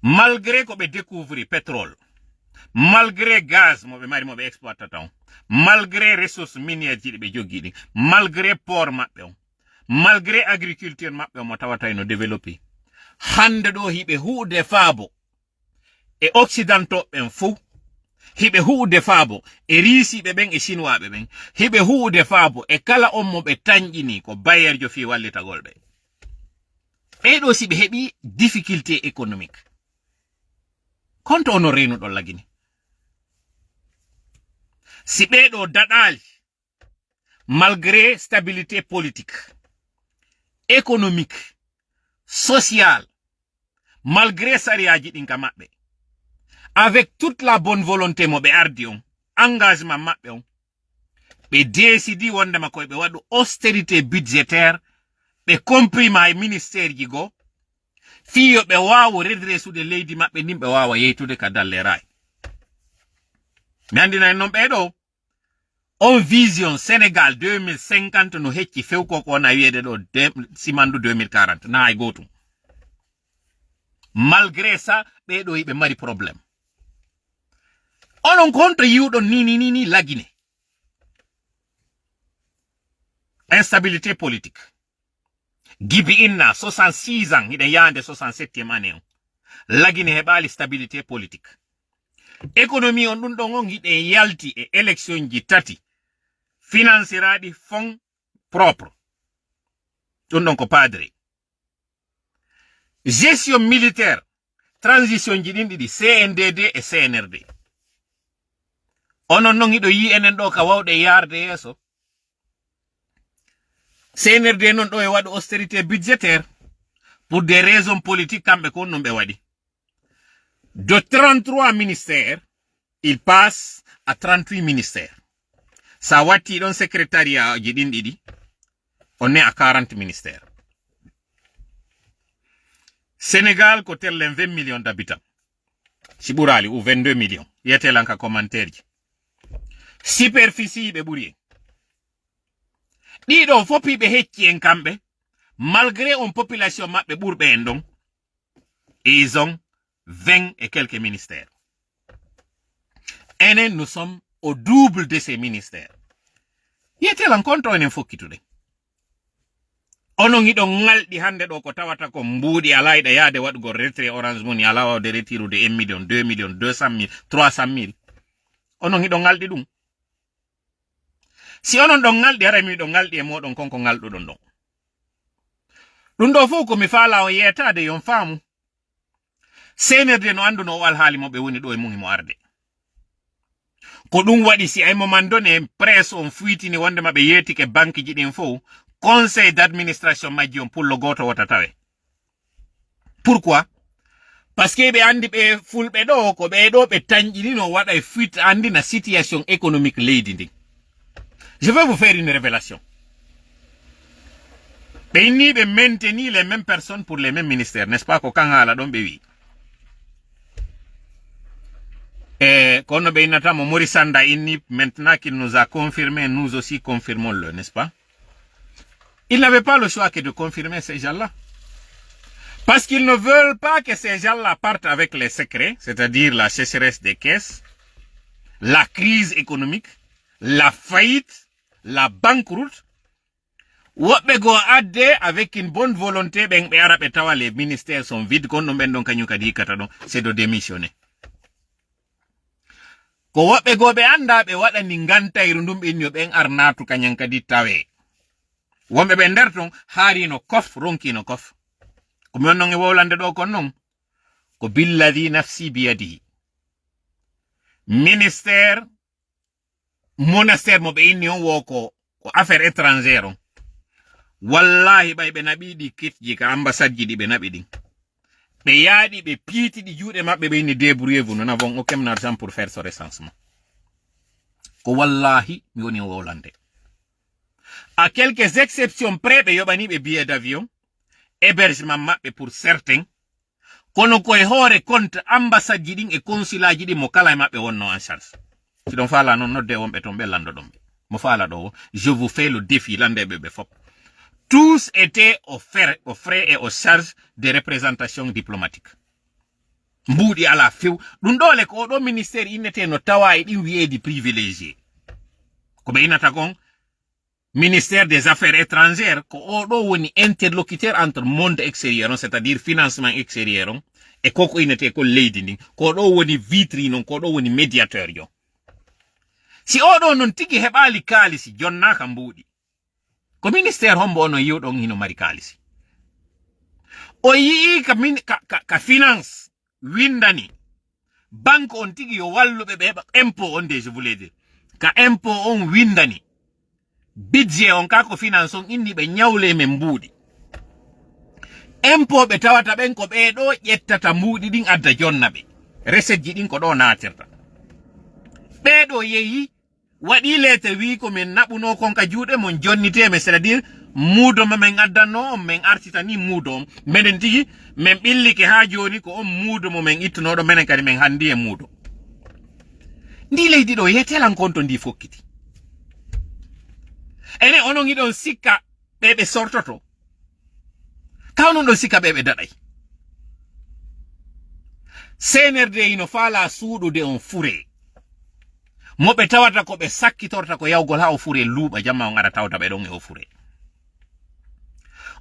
malgré ko ɓe découvri pétrole malgré gaz mo ɓe mari mo ɓe exploitata on malgré ressources minières ji ɗi ɓe jogui ɗi malgré port maɓɓe on malgré agriculture maɓɓe on mo tawata no développé hande ɗo hiɓe huude faabo e occidentaux ɓen fou hiɓe huude faabo e riisiɓe ɓen e chinois ɓen hiɓe huude faabo e kala on mo ɓe tañƴini ko bayerjo fi wallitagol ɓe ɓeɗo si ɓe heɓi difficulté économique konto ono reynuɗon lagini si ɓeɗo daɗali malgré stabilité politique économique social malgré sariyaji ɗin ka maɓɓe avec toute la bonne volonté mo ɓe ardi on engagement maɓɓe on ɓe décidi wondema koye ɓe waɗu austérité budgétaire ɓe comprima e ministère ji goo fiyo ɓe wawa redressude leydi maɓɓe ndin ɓe wawa yeytude ka dalle ray mi andina noon ɓeɗo on vision Sénégal 2050 no hecci fewko ko wona wiyede ɗo simandu 2040 na hay gotum malgré ça ɓeɗo yiɓe mari probléme onon konto yiwɗon ni lagine instabilité politique gibi inna 66 ans hiɗen yande 67e année on lagine heɓali stabilité politique économie on ɗum ɗon on hiɗen yalti e élection ji tati financiraɗi fonds propre ɗum ɗon ko padre gestion militaire transition ji ɗin ɗiɗi CNDD et CNRD onon non hiɗo yi enen ɗo ka wawɗe yarde yeeso CNRD non ɗo e waɗu austérité budgétaire pour des raisons politiques kamɓe kon non ɓe waɗi de 33 ministères il passe à 38 ministères sa watti ɗon secrétariat ji ɗin ɗiɗi on est à 40 ministères Sénégal ko tellen 20 millions d'habitants si ɓurali ou 22 millions yetelan ka commentaire ji superficie ɓe ɓuri en ɗiɗo fopi ɓe hecci en kamɓe malgré on population maɓɓe ɓurɓe en ɗon ils ont 20 et quelques ministères enen nous sommes au double de ces ministères. Yetel en compte en fokkitude. Onon yiɗo ngalɗi hande ɗo ko tawata ko mbuuɗi ala yiɗa yaade waɗugo retrait Orange Money ala wawde retirude 1 million 2 million 200 000 300 000 onon yiɗo ngalɗi ɗum. Si onon ɗon ngalɗi hara mi ɗo ngalɗi e moɗon konko ngalɗuɗon ɗon. Ɗum ɗo fof ko mi faala o yeetade yon faamu. Senerde no anduno o alhaali mo ɓe woni ɗo e mum mo arde. Ko ɗum waɗi si ay mo man donne presse on fuitini wonde maɓe yeetike banque ji ɗin fof conseil d'administration majji on pullo goto wota tawe. Pourquoi? Parce que ɓe andi ɓe fulɓe ɗo ko ɓe ɗo ɓe tañƴinino waɗa e fuite andina situation économique leydi ndin. Je vais vous faire une révélation. Ɓe inni ɓe maintenir les mêmes personnes pour les mêmes ministères, n'est-ce pas ko kan haala ɗon ɓe wi. Kono ɓe innatamo Maurice Sanda inni maintenant qu'il nous a confirmé, nous aussi confirmons-le, n'est-ce pas? Ils n'avaient pas le choix que de confirmer ces gens-là. Parce qu'ils ne veulent pas que ces gens-là partent avec les secrets, c'est-à-dire la sécheresse des caisses, la crise économique, la faillite, la banqueroute. Woɓɓe go adde avec une bonne volonté ɓen ɓe ara ɓe tawa les ministères sont vides kono ɓen ɗon kañum kadi yikkata ɗon c'est de démissionner. Ko woɓɓe go ɓe anda ɓe waɗani ngantayru ndum ɓen yo ɓen arnatu kañum kadi tawe. Wonɓe ɓe nder ton haarino kof ronkino kof. Ko mi wonnon e wowlande ɗo kon non ko billadi nafsi biyadihi. Ministère monastère mo ɓe inni on wo ko affaire étrangère on. Wallahi ɓay ɓe naɓi ɗi kitji ka ambassade ji ɗi ɓe naɓi ɗin. Ɓe yaaɗi ɓe piiti ɗi juuɗe maɓɓe ɓe inni débrouillez-vous, nous n'avons aucun argent pour faire ce recensement. Ko wallahi mi woni wowlande. À quelques exceptions près, ɓe yoɓani ɓe billets d'avion, hébergement maɓɓe pour certains, kono koye hoore compte ambassade ji ɗin e consulat ji ɗin mo kala e maɓɓe wonno en charge. Si ɗon faala noon nodde wonɓe toon ɓe lando ɗon ɓe. Mo faala ɗo, je vous fais le défi landeɓe ɓe fop. Tous étaient aux frais et aux charges des représentations diplomatiques. Mbuuɗi ala few. Ɗum ɗole ko oɗo ministère innete no tawa e ɗin wiyeedi privilégié. Ko ɓe innata kon ministère des affaires étrangères ko oɗo woni interlocuteur entre monde extérieur, c'est-à-dire financement extérieur e koko innete ko leydi ndin. Ko oɗo woni vitrine, ko oɗo woni médiateur yo. Si oɗo non tigi heɓali kaalisi jonnaka mbuuɗi. Ko ministère hombo ono yiwɗon hino mari kaalisi. O yii ka finance windani banque on tigi yo walluɓe ɓe heɓa impôt on de je voulais dire. Ka impôt on windani budget on ka ko finance on inni ɓe ñawle men mbuuɗi. Impôt ɓe tawata ɓen ko ɓe ɗo ƴettata mbuuɗi ɗin adda jonna ɓe. Recette ji ɗin ko ɗo natirta. Ɓe ɗo yeyi waɗi lete wi ko min naɓuno konka juuɗe mon jonniteme, c'est-à-dire muudo ma men addanno on men artitani muudo on menen tigi men ɓillike ha joni ko on muudo mo men ittunoɗo menen kadi men handi e muudo. Ndi leydi ɗo yetelan konto ndi fokkiti. Ene onon yiɗon sikka ɓeɓe sortoto. Kawnon ɗon sikka ɓeɓe daɗay. Senerde ino faala suuɗude on fure. Moɓe tawata ko ɓe sakkitorta ko yawgol ha o fure luuɓa jamma on ara tawta ɓe ɗon e o fure.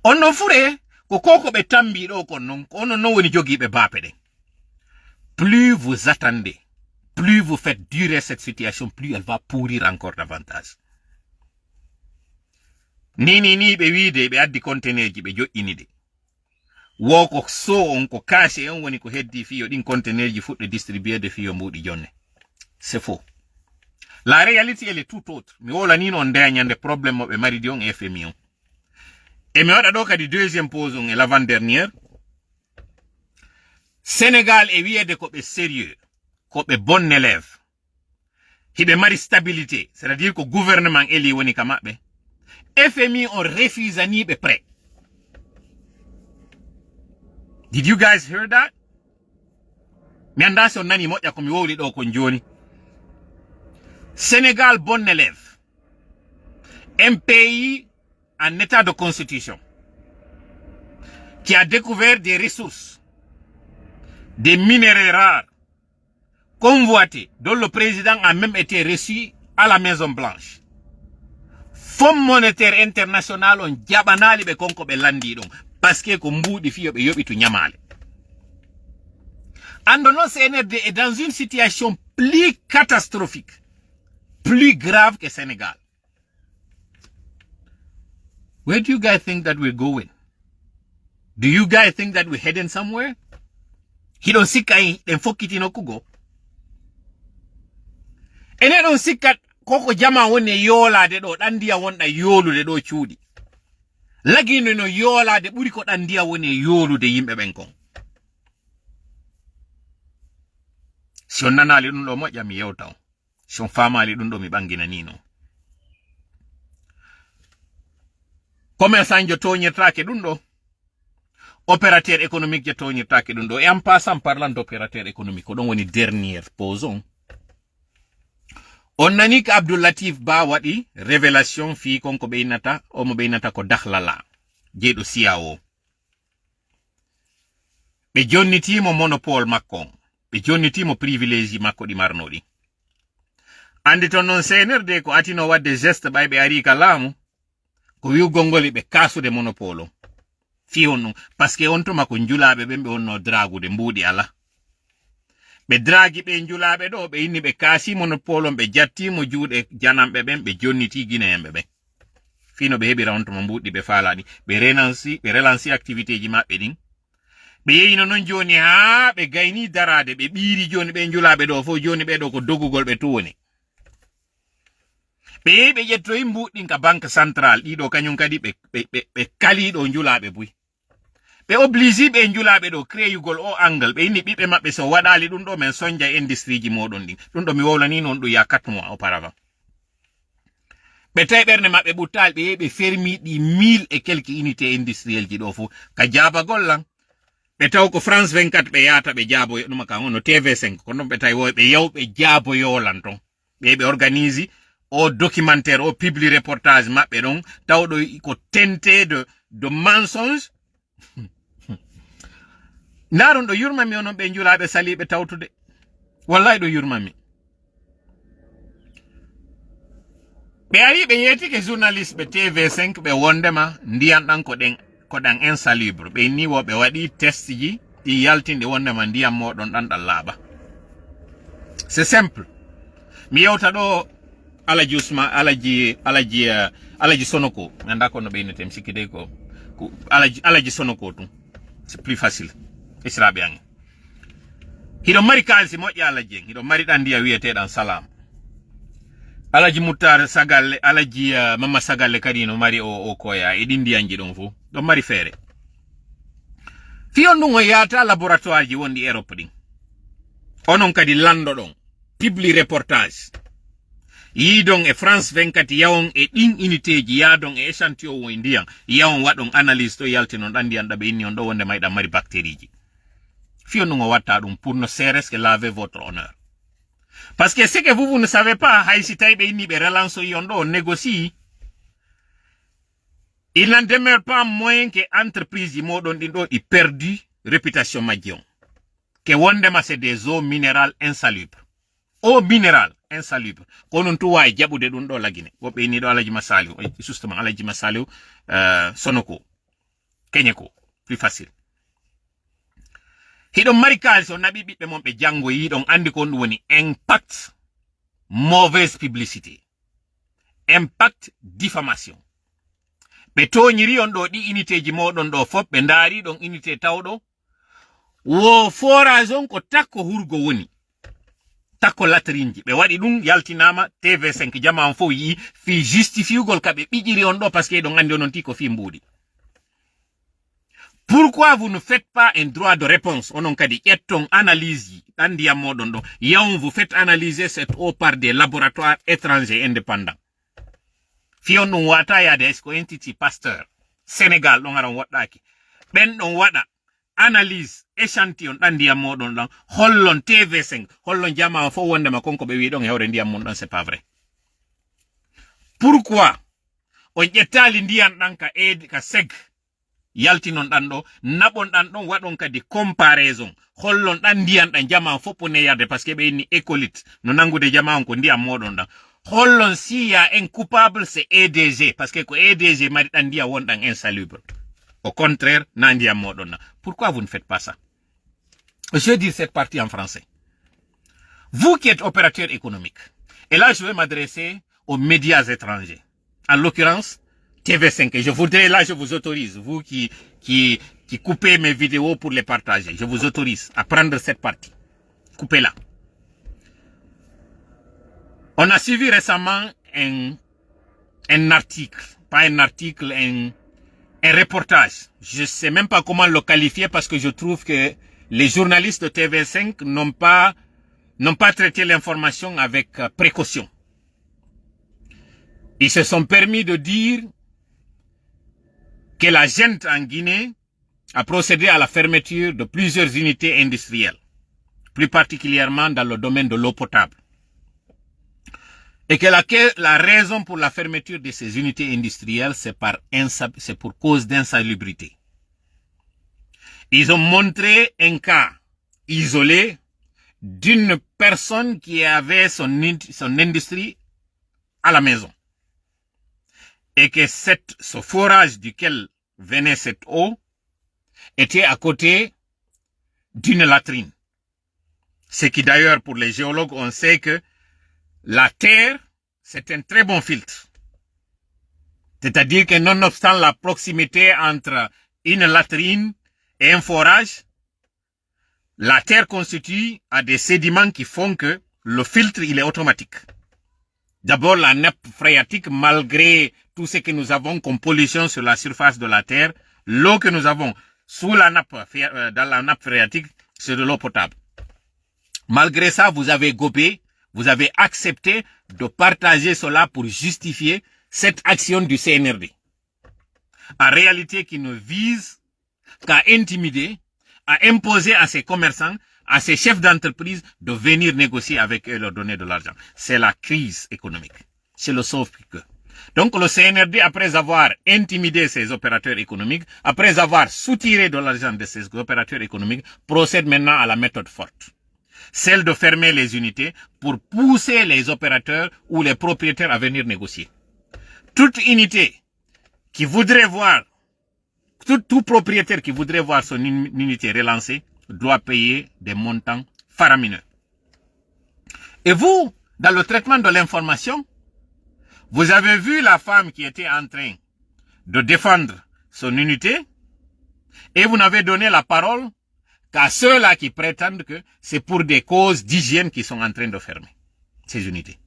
On non fure ko koko ɓe tambi ɗo kon non ko onon non woni jogiiɓe baape ɗen. Plus vous attendez, plus vous faites durer cette situation, plus elle va pourrir encore davantage. Ni ɓe wiide ɓe addi conteneur ji ɓe joƴƴini de. Wo ko so on ko caché on woni ko heddi fiyo ɗin conteneur ji fuɗɗo distribuer de fiyo mbuɗi jonne. C'est faux. La réalité, elle est tout autre. Mi wola ni non ndeñande problème mo be mari di on FMI on. Et mi wada do kadi deuxième pause on e l'avant-dernière. Sénégal e wiede ko be sérieux, ko be bon élève. Hibe mari stabilité, c'est-à-dire ko gouvernement eli woni ka mabbe. FMI on refuse ani be prêt. Did you guys hear that? Mi anda so nani moƴƴa ko mi wowli do ko joni. Sénégal, bon élève. Un pays en état de constitution qui a découvert des ressources, des minéraux rares, convoité, dont le président a même été reçu à la Maison Blanche. Fonds monétaire international on jabanali be konko be landi don parce que ko mbudi fiyo be yobitu nyamale. Andono CNRD est dans une situation plus catastrophique, plus grave que Sénégal. Where do you guys think that we're going? Do you guys think that we're heading somewhere? He don't sika in fokiti no kugo. Ene don't sika koko jama wone yola de do dandia wonda yolu de do chudi. Lagi no yola de buri ko dandia wone yolu de yimbe benkon. Si on nana li dun do mo jami yewtaw. Si on fama li dun do mi bangina nino. Commerçant jo toñirtake dun do. Opérateur économique je toñirtake dun do. Et en passant parlant d'opérateur économique, on woni dernière pause. On nani ka Abdou Latif Ba wadi révélation fi konko beynata o mo beynata ko dakhlala jeedo siawo. Be jonniti mo monopole makko. Be jonniti mo privilège makko di marnodi. Andi ton non CNRD ko atino wadde geste baybe ari kalamu ko wi gongoli be kasude monopole. Fi onno parce que on to mako njulabe bembe onno dragude mbudi ala. Be dragi be njulabe do be inni be kasi monopole be jatti mo juude janambe ben be jonniti gineyembe be. Fino be hebi rawonto mo mbudi be faladi be relansi activité ji mabbe din. Be yeyino non joni ha be gayni darade be biri joni be njulabe do fo joni be do ko dogugol be tuwoni. Be jetto imbudi ka banque centrale dido kanyum kadi be kali do njulabe buy. Be oblige be njulabe do créyugol o angle be inni bibe mabbe so wadali dum do men sonja industrie ji modon din dum do mi wowlani non do ya 4 mois auparavant. Be tay berne mabbe butal be fermi di 1000 et quelques unités industrielles ji do fu ka jaba gollan be taw ko France 24 be yata be jabo dum ka ngono TV5 ko non be tay wo be yaw be jabo yolanton be organise au documentaire au public reportage mabbe don taw do ko tenté de mensonge. Naron do yurmami onon be njulabe salibe tawtude wallahi do yurmami be ari be yeti ke journaliste be TV5 be wondema ndiyan dan ko dan insalubre be ni wo be wadi test ji di yaltinde wondema ndiyam modon dan laba. C'est simple. Mi yewta do alaji Usma alaji Sonoko nanda ko no be netem sikide ko alaji Sonoko tu. C'est plus facile. Isra biang. Hido mari kalsi moƴƴi alaji hido mari dan dia wiete dan salam. Alaji Mutar Sagalle alaji Mama Sagalle kadi no mari o koya e dindi anji don fu do mari fere. Fi on dum yata laboratoire ji wondi Europe din. Onon kadi lando don public reportage. Yi don e France 24 yawon e din unité ji yadon e échantillon wo ndiyan yawon wadon analyse to yalti non dan diyan da be inni on do wonde mayda mari bactérie ji. Fi on dum watta dum pour ne serait que laver votre honneur. Parce que ce que vous ne savez pas, Haïti Taïbe ni be relance yondo négocie. Il n'en demeure pas moins que entreprise yi modon dindo i perdu réputation magion. Que wondema c'est des eaux minérales insalubres. Eau minérale insalubre. Konon tu way jabude dun do lagine. Wobe ni do alaji Masaliou, justement alaji Masaliou Sonoko. Kenyeko, plus facile. Hidon marikal so nabi bitbe mon be jango yi don andi ko woni impact mauvaise publicité. Impact diffamation. Be to nyiri on do di unité ji modon do fop be ndari don unité tawdo wo forage on ko takko hurgo woni. Takko latrinji be wadi dum yaltinama TV5 jama on fo yi fi justifiugol kabe bijiri on do parce que don andi on tiko fi mbudi. Pourquoi vous ne faites pas un droit de réponse? On a dit, analyse, vous faites analyser cette eau par des laboratoires étrangers indépendants. Fion non wata ya des ko entity Pasteur. Sénégal, on a wataki. Ben on wada. Analyse, échantillon, dandia modon dan. Hollon TV5, hollon jama fo wonde ma konko be wi don hewre ndiyam mon dan c'est pas vrai. Pourquoi? On yetali ndiyan dan ka ed ka seg. yaltinon ɗan ɗo, naɓon ɗan ɗon waɗon kadi comparaison, hollon ɗan ndiyan ɗan jama foppone yarde parce que ɓe inni écolite, no nangude jama on ko ndiyam moɗon ɗan. Hollon si y a un coupable, c'est EDG, parce que ko EDG mari ɗan ndiya won ɗan insalubre. Au contraire, na ndiyam moɗon ɗan. Pourquoi vous ne faites pas ça? Je vais dire cette partie en français. Vous qui êtes opérateur économique, et là je vais m'adresser aux médias étrangers, en l'occurrence TV5, et je voudrais, là je vous autorise, vous qui coupez mes vidéos pour les partager, je vous autorise à prendre cette partie. Coupez-la. On a suivi récemment un article, pas un article, un reportage. Je ne sais même pas comment le qualifier parce que je trouve que les journalistes de TV5 n'ont pas traité l'information avec précaution. Ils se sont permis de dire que la junte en Guinée a procédé à la fermeture de plusieurs unités industrielles, plus particulièrement dans le domaine de l'eau potable. Et que la raison pour la fermeture de ces unités industrielles, c'est pour cause d'insalubrité. Ils ont montré un cas isolé d'une personne qui avait son industrie à la maison. Et que ce forage duquel venait cette eau était à côté d'une latrine. Ce qui d'ailleurs, pour les géologues, on sait que la terre, c'est un très bon filtre. C'est-à-dire que nonobstant la proximité entre une latrine et un forage, la terre constitue à des sédiments qui font que le filtre, il est automatique. D'abord, la nappe phréatique, malgré tout ce que nous avons comme pollution sur la surface de la terre, l'eau que nous avons sous la nappe, dans la nappe phréatique, c'est de l'eau potable. Malgré ça, vous avez gobé, vous avez accepté de partager cela pour justifier cette action du CNRD. En réalité, qui ne vise qu'à intimider, à imposer à ces commerçants, à ces chefs d'entreprise de venir négocier avec eux et leur donner de l'argent. C'est la crise économique. C'est le sauve-piqueux. Donc le CNRD, après avoir intimidé ces opérateurs économiques, après avoir soutiré de l'argent de ces opérateurs économiques, procède maintenant à la méthode forte. Celle de fermer les unités pour pousser les opérateurs ou les propriétaires à venir négocier. Toute unité qui voudrait voir, tout propriétaire qui voudrait voir son unité relancée doit payer des montants faramineux. Et vous, dans le traitement de l'information, vous avez vu la femme qui était en train de défendre son unité et vous n'avez donné la parole qu'à ceux-là qui prétendent que c'est pour des causes d'hygiène qu'ils sont en train de fermer ces unités.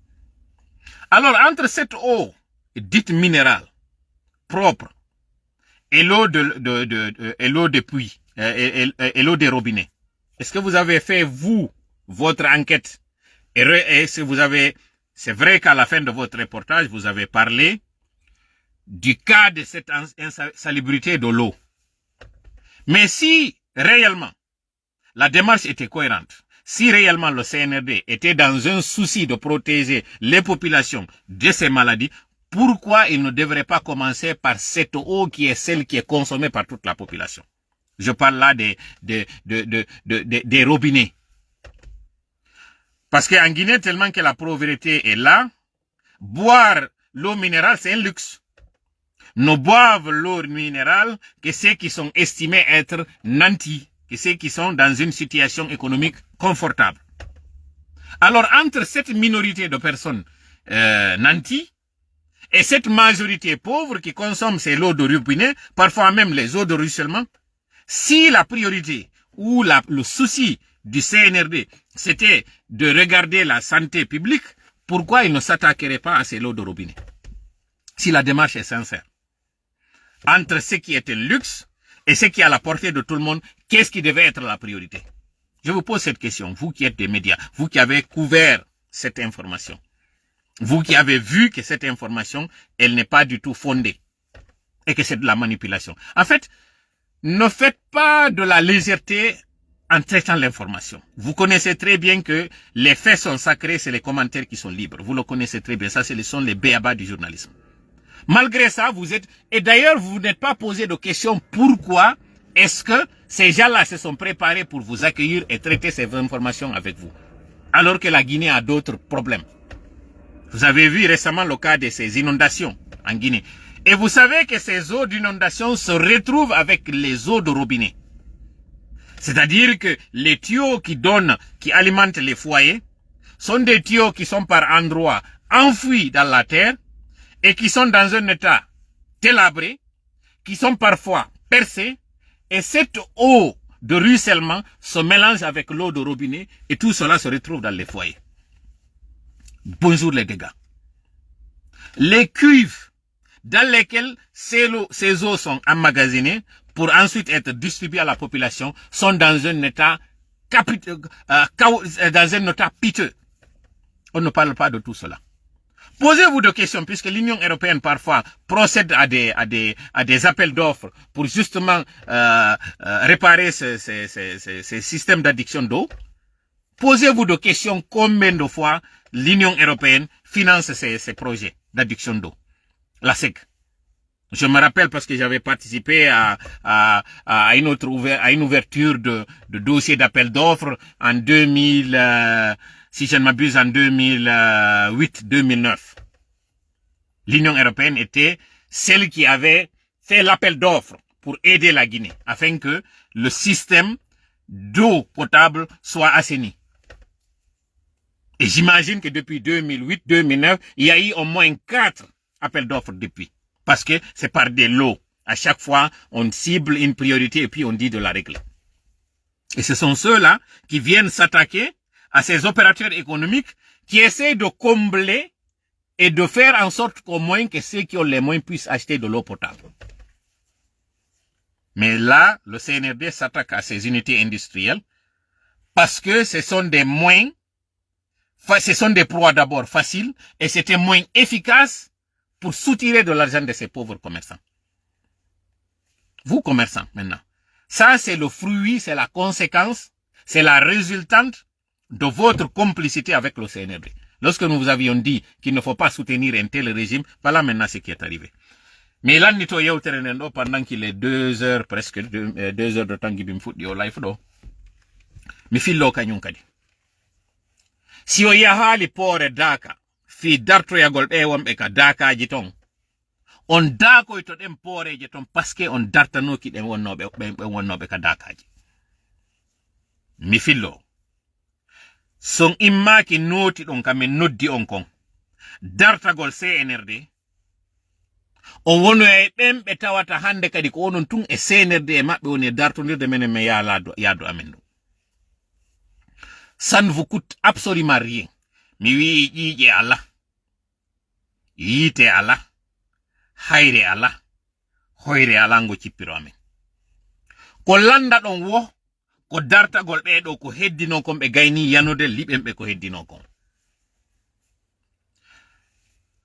Alors, entre cette eau dite minérale, propre, et l'eau des puits, et l'eau des robinets, est-ce que vous avez fait, vous, votre enquête? Et si vous avez, c'est vrai qu'à la fin de votre reportage, vous avez parlé du cas de cette insalubrité de l'eau. Mais si, réellement, la démarche était cohérente, si réellement le CNRD était dans un souci de protéger les populations de ces maladies, pourquoi il ne devrait pas commencer par cette eau qui est celle qui est consommée par toute la population? Je parle là des robinets. Parce qu'en Guinée, tellement que la pauvreté est là, boire l'eau minérale, c'est un luxe. Ne boivent l'eau minérale que ceux qui sont estimés être nantis, que ceux qui sont dans une situation économique confortable. Alors, entre cette minorité de personnes nantis et cette majorité pauvre qui consomme ces eaux de robinet, parfois même les eaux de ruissellement, si la priorité ou le souci du CNRD, c'était de regarder la santé publique, pourquoi il ne s'attaquerait pas à ces eaux de robinet? Si la démarche est sincère. Entre ce qui est un luxe et ce qui est à la portée de tout le monde, qu'est-ce qui devait être la priorité? Je vous pose cette question, vous qui êtes des médias, vous qui avez couvert cette information, vous qui avez vu que cette information, elle n'est pas du tout fondée et que c'est de la manipulation. En fait, ne faites pas de la légèreté en traitant l'information. Vous connaissez très bien que les faits sont sacrés, c'est les commentaires qui sont libres. Vous le connaissez très bien, ça ce sont les b.a.-ba du journalisme. Malgré ça, vous êtes... Et d'ailleurs, vous n'êtes pas posé de question pourquoi est-ce que ces gens-là se sont préparés pour vous accueillir et traiter ces informations avec vous. Alors que la Guinée a d'autres problèmes. Vous avez vu récemment le cas de ces inondations en Guinée. Et vous savez que ces eaux d'inondation se retrouvent avec les eaux de robinet. C'est-à-dire que les tuyaux qui alimentent les foyers, sont des tuyaux qui sont par endroits enfouis dans la terre et qui sont dans un état délabré, qui sont parfois percés, et cette eau de ruissellement se mélange avec l'eau de robinet et tout cela se retrouve dans les foyers. Bonjour les dégâts. Les cuves dans lesquelles ces eaux sont emmagasinées pour ensuite être distribuées à la population sont dans un état piteux. On ne parle pas de tout cela. Posez-vous des questions, puisque l'Union européenne parfois procède à des appels d'offres pour justement réparer ces systèmes d'addiction d'eau. Posez-vous des questions, combien de fois l'Union européenne finance ces projets d'addiction d'eau. La SEC. Je me rappelle parce que j'avais participé à une ouverture de dossier d'appel d'offres en 2000, si je ne m'abuse, en 2008-2009. L'Union européenne était celle qui avait fait l'appel d'offres pour aider la Guinée, afin que le système d'eau potable soit assaini. Et j'imagine que depuis 2008-2009, il y a eu au moins 4 appels d'offres depuis. Parce que c'est par des lots. À chaque fois, on cible une priorité et puis on dit de la régler. Et ce sont ceux-là qui viennent s'attaquer à ces opérateurs économiques qui essaient de combler et de faire en sorte qu'au moins que ceux qui ont les moyens puissent acheter de l'eau potable. Mais là, le CNRD s'attaque à ces unités industrielles parce que ce sont des moyens, ce sont des proies d'abord faciles et c'est un moyen efficace pour soutirer de l'argent de ces pauvres commerçants. Vous, commerçants, maintenant. Ça, c'est le fruit, c'est la conséquence, c'est la résultante de votre complicité avec le CNRD. Lorsque nous vous avions dit qu'il ne faut pas soutenir un tel régime, voilà maintenant ce qui est arrivé. Mais là, pendant qu'il est 2 heures, presque 2 heures de temps, qui me fout au life, mais fil lo kanyum kadi. Si o yahali pore Daka, fi darto ya golbe wambe ka Daka jiton. On dako ito dem pore jiton paske on dartano ki dem wonnobe ka Daka ji. Mi fillo. Son imma ki noti don kame noddi on kon. Dartagol CNRD. On wono e bembe tawata hande kadi ko onon tun e CNRD e mabbe woni dartondirde menen me yaado amendo. Ça ne vous coûte absolument rien. Mi wi ƴiƴe Allah. Yiite Allah. Hayre Allah. Hoyre Allah ngo cippiro amen. Ko landa ɗon wo, ko dartagol ɓeɗo ko heddino kon ɓe gayni yanude liɓenɓe ko heddino kon.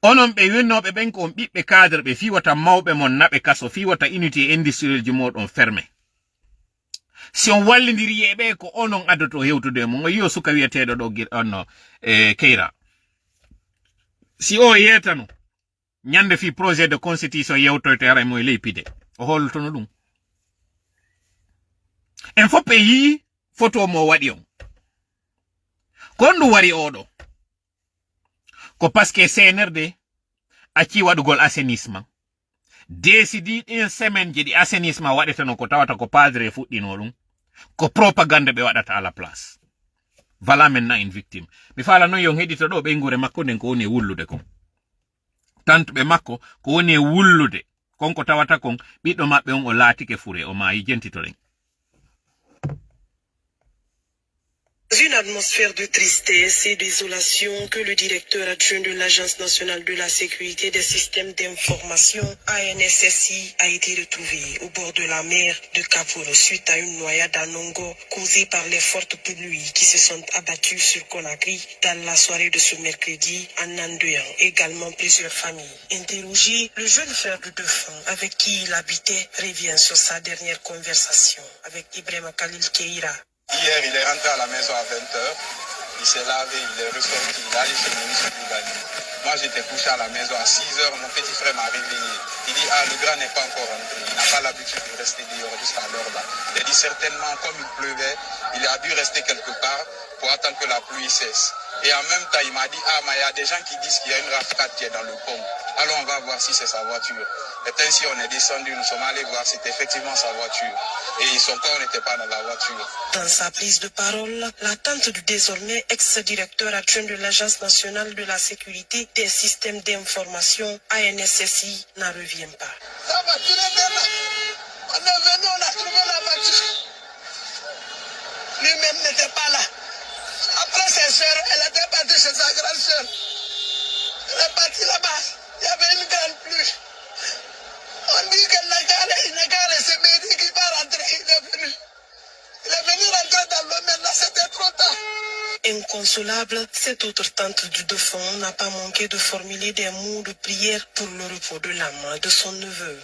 Onon ɓe wennoɓe ɓen ko on ɓiɓɓe cadre ɓe fiwata mawɓe mon naɓe kaso fiwata unité industriel ji moɗon fermé. Si on wallidiri yeɓe ko onon addoto hewtude mo yo suka wiyeteɗo ɗo onno Keira. Si o yetano ñande fi projet de constitution yewtoyte ara mo leypide o holtono ɗum. En foppe yi photo mo waɗi on. Kon ɗum wari oɗo ko parce que CNRD acci waɗugol assainissement. Décidi une semaine je di assainissement waɗetano ko tawata ko padre fuɗɗino ɗum ko propagande ɓe waɗata à la place. Voilà maintenant une victime. Mi fala non yon heɗito ɗo ɓe ngure makko nden ko woni wullude kon. Tantuɓe makko ko woni wullude konko tawata kon ɓiɗɗo maɓɓe on o laatike fure o maayi jentitoɗen. Dans une atmosphère de tristesse et désolation que le directeur adjoint de l'Agence nationale de la sécurité des systèmes d'information, ANSSI, a été retrouvé au bord de la mer de Kaporo suite à une noyade à Nongo causée par les fortes pluies qui se sont abattues sur Conakry dans la soirée de ce mercredi en endeuillant également plusieurs familles. Interrogé, le jeune frère de défunt avec qui il habitait revient sur sa dernière conversation avec Ibrahima Khalil Keira. Hier, il est rentré à la maison à 20 h. Il s'est lavé, il est ressorti, il est allé chez le ministre du Gani. Moi, j'étais couché à la maison à 6 heures. Mon petit frère m'a réveillé. Il dit, ah, le grand n'est pas encore rentré. Il n'a pas l'habitude de rester dehors jusqu'à l'heure là. Il a dit, certainement, comme il pleuvait, il a dû rester quelque part pour attendre que la pluie cesse. Et en même temps, il m'a dit, ah, mais il y a des gens qui disent qu'il y a une rafale qui est dans le pont. Alors, on va voir si c'est sa voiture. Et ainsi, on est descendu, nous sommes allés voir si c'était effectivement sa voiture. Et son corps n'était pas dans la voiture. Dans sa prise de parole, la tante du désormais ex-directeur adjoint de l'Agence nationale de la sécurité des systèmes d'information, ANSSI, n'en revient pas. La voiture est là. On est venu, on a trouvé la voiture. Lui-même n'était pas là. Après ses soeurs, elle était partie chez sa grande soeur. Elle est partie là-bas. Il y avait une grande pluie. On dit qu'elle n'a qu'à laisser Mehdi qui va rentrer. Il est venu rentrer dans l'eau, mais là c'était trop tard. Inconsolable, cette autre tante du défunt n'a pas manqué de formuler des mots de prière pour le repos de l'âme de son neveu.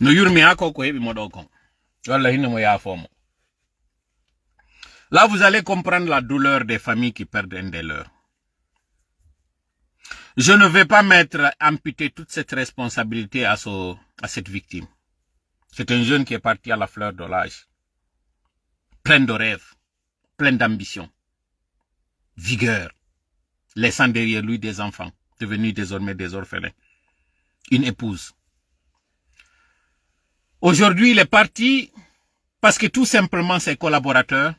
No yurmi hako ko hebi modokon. Wallahi ne mo ya fomo. Là, vous allez comprendre la douleur des familles qui perdent un des leurs. Je ne vais pas amputer toute cette responsabilité à cette victime. C'est un jeune qui est parti à la fleur de l'âge, plein de rêves, plein d'ambition, vigueur, laissant derrière lui des enfants, devenus désormais des orphelins, une épouse. Aujourd'hui, il est parti parce que tout simplement ses collaborateurs,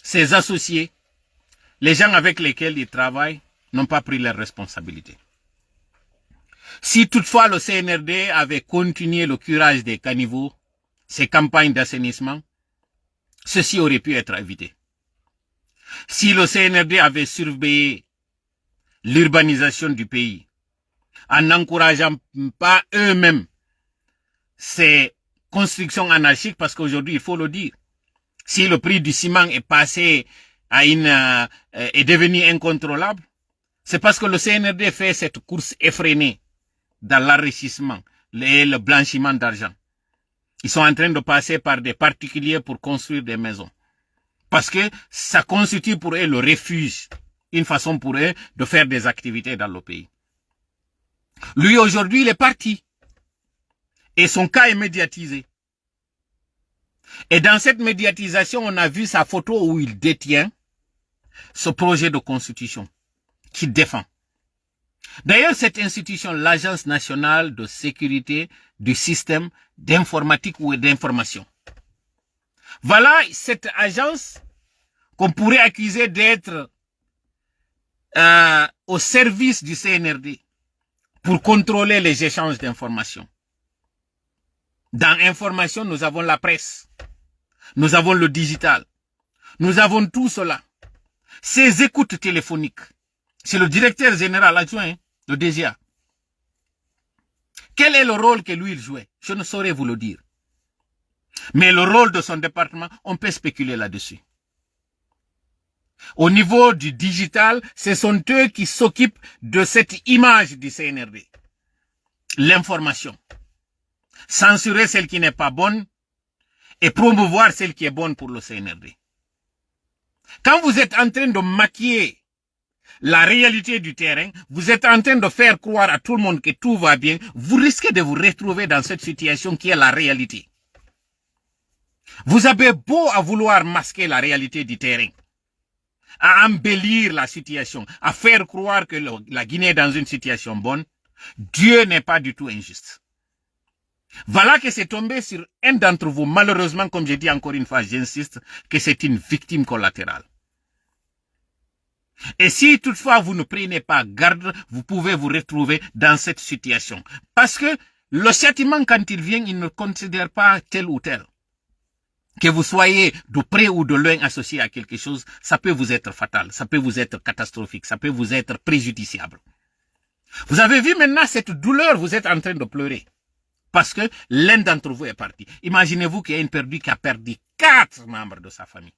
ses associés, les gens avec lesquels il travaille, n'ont pas pris leurs responsabilités. Si toutefois le CNRD avait continué le curage des caniveaux, ses campagnes d'assainissement, ceci aurait pu être évité. Si le CNRD avait surveillé l'urbanisation du pays, en n'encourageant pas eux-mêmes ces constructions anarchiques, parce qu'aujourd'hui, il faut le dire, si le prix du ciment est passé à est devenu incontrôlable, c'est parce que le CNRD fait cette course effrénée dans l'enrichissement et le blanchiment d'argent. Ils sont en train de passer par des particuliers pour construire des maisons. Parce que ça constitue pour eux le refuge, une façon pour eux de faire des activités dans le pays. Lui, aujourd'hui, il est parti. Et son cas est médiatisé. Et dans cette médiatisation, on a vu sa photo où il détient ce projet de constitution qu'il défend. D'ailleurs, cette institution, l'Agence nationale de sécurité du système d'informatique ou d'information. Voilà cette agence qu'on pourrait accuser d'être au service du CNRD pour contrôler les échanges d'informations. Dans information, nous avons la presse. Nous avons le digital. Nous avons tout cela. Ces écoutes téléphoniques. C'est le directeur général adjoint, le DGA. Quel est le rôle que lui il jouait? Je ne saurais vous le dire. Mais le rôle de son département, on peut spéculer là-dessus. Au niveau du digital, ce sont eux qui s'occupent de cette image du CNRD. L'information. Censurer celle qui n'est pas bonne et promouvoir celle qui est bonne pour le CNRD. Quand vous êtes en train de maquiller la réalité du terrain, vous êtes en train de faire croire à tout le monde que tout va bien, vous risquez de vous retrouver dans cette situation qui est la réalité. Vous avez beau à vouloir masquer la réalité du terrain, à embellir la situation, à faire croire que la Guinée est dans une situation bonne, Dieu n'est pas du tout injuste. Voilà que c'est tombé sur un d'entre vous, malheureusement, comme je dis encore une fois, j'insiste, que c'est une victime collatérale. Et si toutefois vous ne prenez pas garde, vous pouvez vous retrouver dans cette situation. Parce que le châtiment, quand il vient, il ne considère pas tel ou tel. Que vous soyez de près ou de loin associé à quelque chose, ça peut vous être fatal, ça peut vous être catastrophique, ça peut vous être préjudiciable. Vous avez vu maintenant cette douleur, vous êtes en train de pleurer. Parce que l'un d'entre vous est parti. Imaginez-vous qu'il y a une perdue qui a perdu 4 membres de sa famille.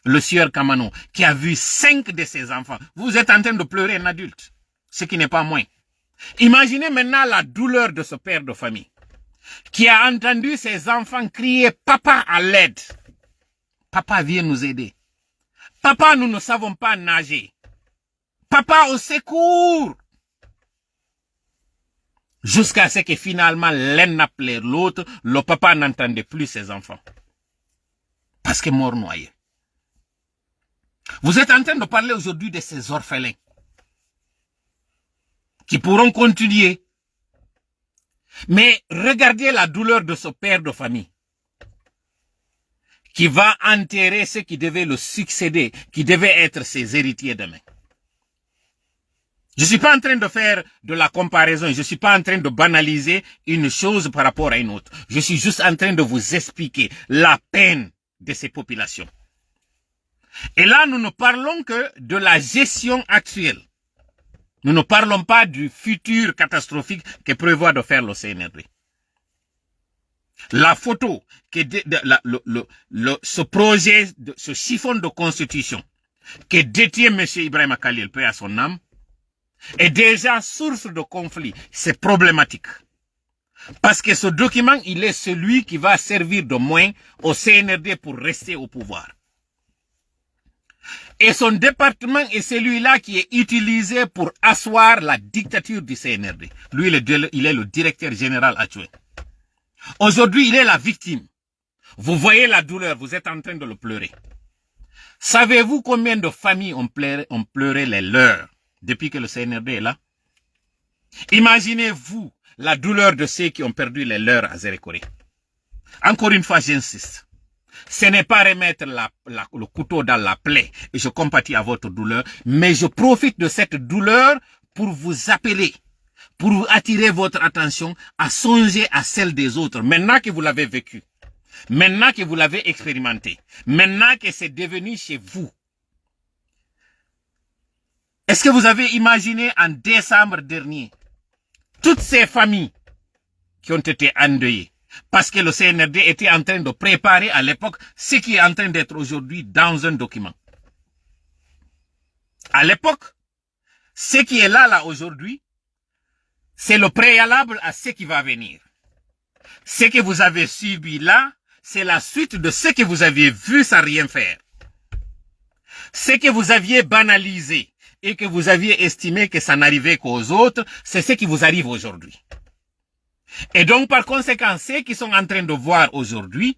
Le sieur Kamano, qui a vu 5 de ses enfants. Vous êtes en train de pleurer un adulte, ce qui n'est pas moins. Imaginez maintenant la douleur de ce père de famille. qui a entendu ses enfants crier « Papa à l'aide ». Papa, viens nous aider. Papa, nous ne savons pas nager. Papa, au secours. Jusqu'à ce que finalement l'un appelait l'autre, le papa n'entendait plus ses enfants. Parce que mort noyé. Vous êtes en train de parler aujourd'hui de ces orphelins qui pourront continuer. Mais regardez la douleur de ce père de famille qui va enterrer ceux qui devaient le succéder, qui devaient être ses héritiers demain. Je ne suis pas en train de faire de la comparaison, je ne suis pas en train de banaliser une chose par rapport à une autre. Je suis juste en train de vous expliquer la peine de ces populations. Et là, nous ne parlons que de la gestion actuelle. Nous ne parlons pas du futur catastrophique que prévoit de faire le CNRD. La photo, ce projet, ce chiffon de constitution que détient M. Ibrahima Khalil, paix à son âme, est déjà source de conflit. C'est problématique. Parce que ce document, il est celui qui va servir de moyen au CNRD pour rester au pouvoir. Et son département est celui-là qui est utilisé pour asseoir la dictature du CNRD. Lui, il est le directeur général adjoint. Aujourd'hui, il est la victime. Vous voyez la douleur, vous êtes en train de le pleurer. Savez-vous combien de familles ont pleuré les leurs depuis que le CNRD est là? Imaginez-vous la douleur de ceux qui ont perdu les leurs à Zérékoré. Encore une fois, j'insiste. Ce n'est pas remettre le couteau dans la plaie et je compatis à votre douleur, mais je profite de cette douleur pour vous appeler, pour vous attirer votre attention à songer à celle des autres. Maintenant que vous l'avez vécu, maintenant que vous l'avez expérimenté, maintenant que c'est devenu chez vous. Est-ce que vous avez imaginé en décembre dernier toutes ces familles qui ont été endeuillées parce que le CNRD était en train de préparer à l'époque ce qui est en train d'être aujourd'hui dans un document. À l'époque, ce qui est là aujourd'hui, c'est le préalable à ce qui va venir. Ce que vous avez subi là, c'est la suite de ce que vous aviez vu sans rien faire. Ce que vous aviez banalisé et que vous aviez estimé que ça n'arrivait qu'aux autres, c'est ce qui vous arrive aujourd'hui. Et donc, par conséquent, ceux qui sont en train de voir aujourd'hui,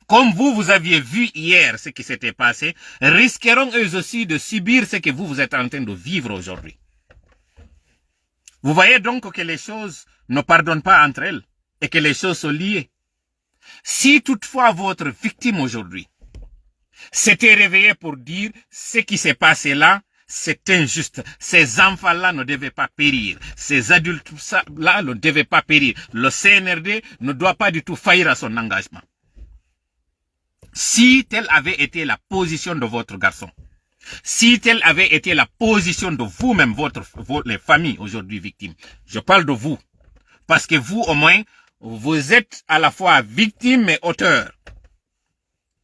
comme vous aviez vu hier ce qui s'était passé, risqueront eux aussi de subir ce que vous êtes en train de vivre aujourd'hui. Vous voyez donc que les choses ne pardonnent pas entre elles et que les choses sont liées. Si toutefois votre victime aujourd'hui s'était réveillée pour dire ce qui s'est passé là, c'est injuste. Ces enfants-là ne devaient pas périr. Ces adultes-là ne devaient pas périr. Le CNRD ne doit pas du tout faillir à son engagement. Si telle avait été la position de votre garçon, si telle avait été la position de vous-même, les familles aujourd'hui victimes, je parle de vous, parce que vous au moins, vous êtes à la fois victime et auteur,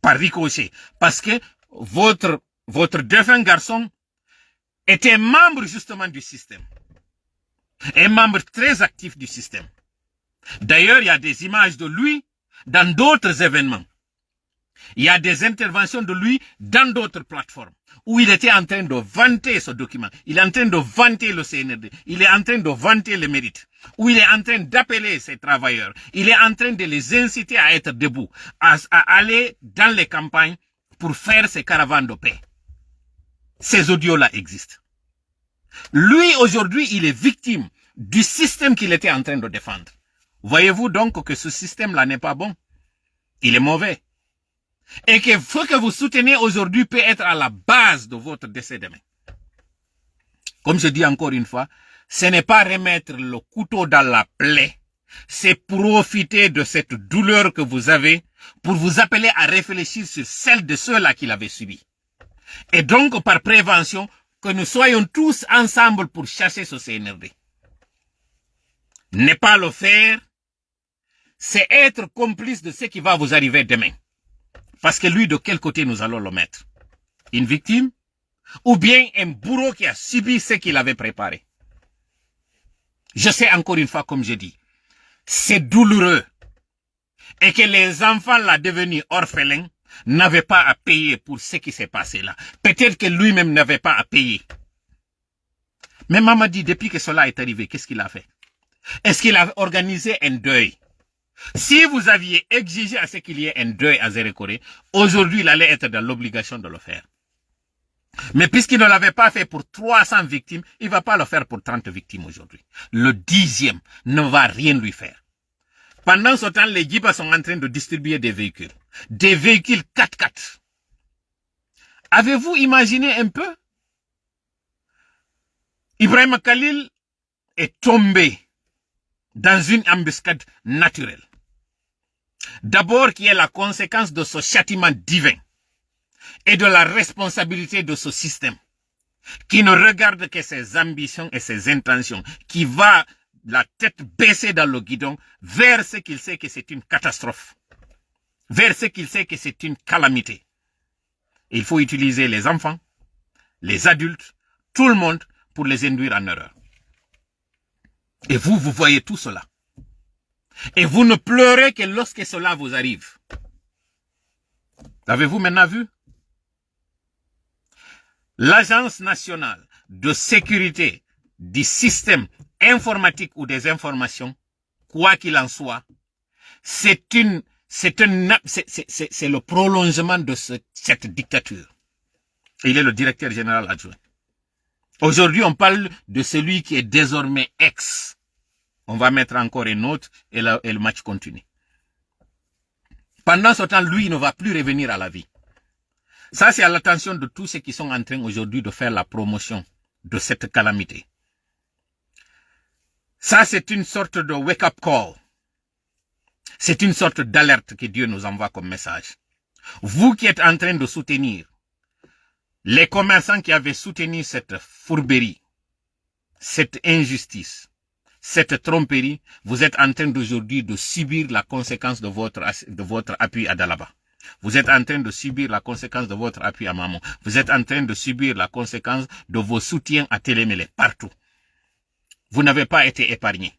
par ricochet, parce que votre défunt garçon était membre justement du système. Un membre très actif du système. D'ailleurs, il y a des images de lui dans d'autres événements. Il y a des interventions de lui dans d'autres plateformes où il était en train de vanter ce document. Il est en train de vanter le CNRD. Il est en train de vanter les mérites. Où il est en train d'appeler ses travailleurs. Il est en train de les inciter à être debout, à aller dans les campagnes pour faire ces caravanes de paix. Ces audios-là existent. Lui, aujourd'hui, il est victime du système qu'il était en train de défendre. Voyez-vous donc que ce système-là n'est pas bon. Il est mauvais. Et que ce que vous soutenez aujourd'hui peut être à la base de votre décès demain. Comme je dis encore une fois, ce n'est pas remettre le couteau dans la plaie. C'est profiter de cette douleur que vous avez pour vous appeler à réfléchir sur celle de ceux-là qui l'avaient subi. Et donc, par prévention, que nous soyons tous ensemble pour chasser ce CNRD. Ne pas le faire, c'est être complice de ce qui va vous arriver demain. Parce que lui, de quel côté nous allons le mettre? Une victime? Ou bien un bourreau qui a subi ce qu'il avait préparé? Je sais encore une fois, comme je dis, c'est douloureux. Et que les enfants là devenus orphelins n'avaient pas à payer pour ce qui s'est passé là. Peut-être que lui-même n'avait pas à payer. Mais Mamadi, depuis que cela est arrivé, qu'est-ce qu'il a fait? Est-ce qu'il a organisé un deuil? Si vous aviez exigé à ce qu'il y ait un deuil à Zérekore, aujourd'hui il allait être dans l'obligation de le faire. Mais puisqu'il ne l'avait pas fait pour 300 victimes, il ne va pas le faire pour 30 victimes aujourd'hui. Le 10e ne va rien lui faire. Pendant ce temps, les Djibas sont en train de distribuer des véhicules. Des véhicules 4x4. Avez-vous imaginé un peu? Ibrahim Khalil est tombé dans une embuscade naturelle. D'abord, qui est la conséquence de ce châtiment divin et de la responsabilité de ce système qui ne regarde que ses ambitions et ses intentions, qui va la tête baissée dans le guidon vers ce qu'il sait que c'est une catastrophe, vers ce qu'il sait que c'est une calamité. Il faut utiliser les enfants, les adultes, tout le monde pour les induire en erreur. Et vous voyez tout cela. Et vous ne pleurez que lorsque cela vous arrive. Avez-vous maintenant vu? L'Agence nationale de sécurité du système informatique ou des informations, quoi qu'il en soit, c'est le prolongement de cette dictature. Et il est le directeur général adjoint. Aujourd'hui, on parle de celui qui est désormais ex. On va mettre encore un autre et le match continue. Pendant ce temps, lui, il ne va plus revenir à la vie. Ça, c'est à l'attention de tous ceux qui sont en train aujourd'hui de faire la promotion de cette calamité. Ça, c'est une sorte de wake-up call. C'est une sorte d'alerte que Dieu nous envoie comme message. Vous qui êtes en train de soutenir les commerçants qui avaient soutenu cette fourberie, cette injustice, cette tromperie, vous êtes en train d'aujourd'hui de subir la conséquence de votre appui à Dalaba. Vous êtes en train de subir la conséquence de votre appui à Maman. Vous êtes en train de subir la conséquence de vos soutiens à Télémélé, partout. Vous n'avez pas été épargnés.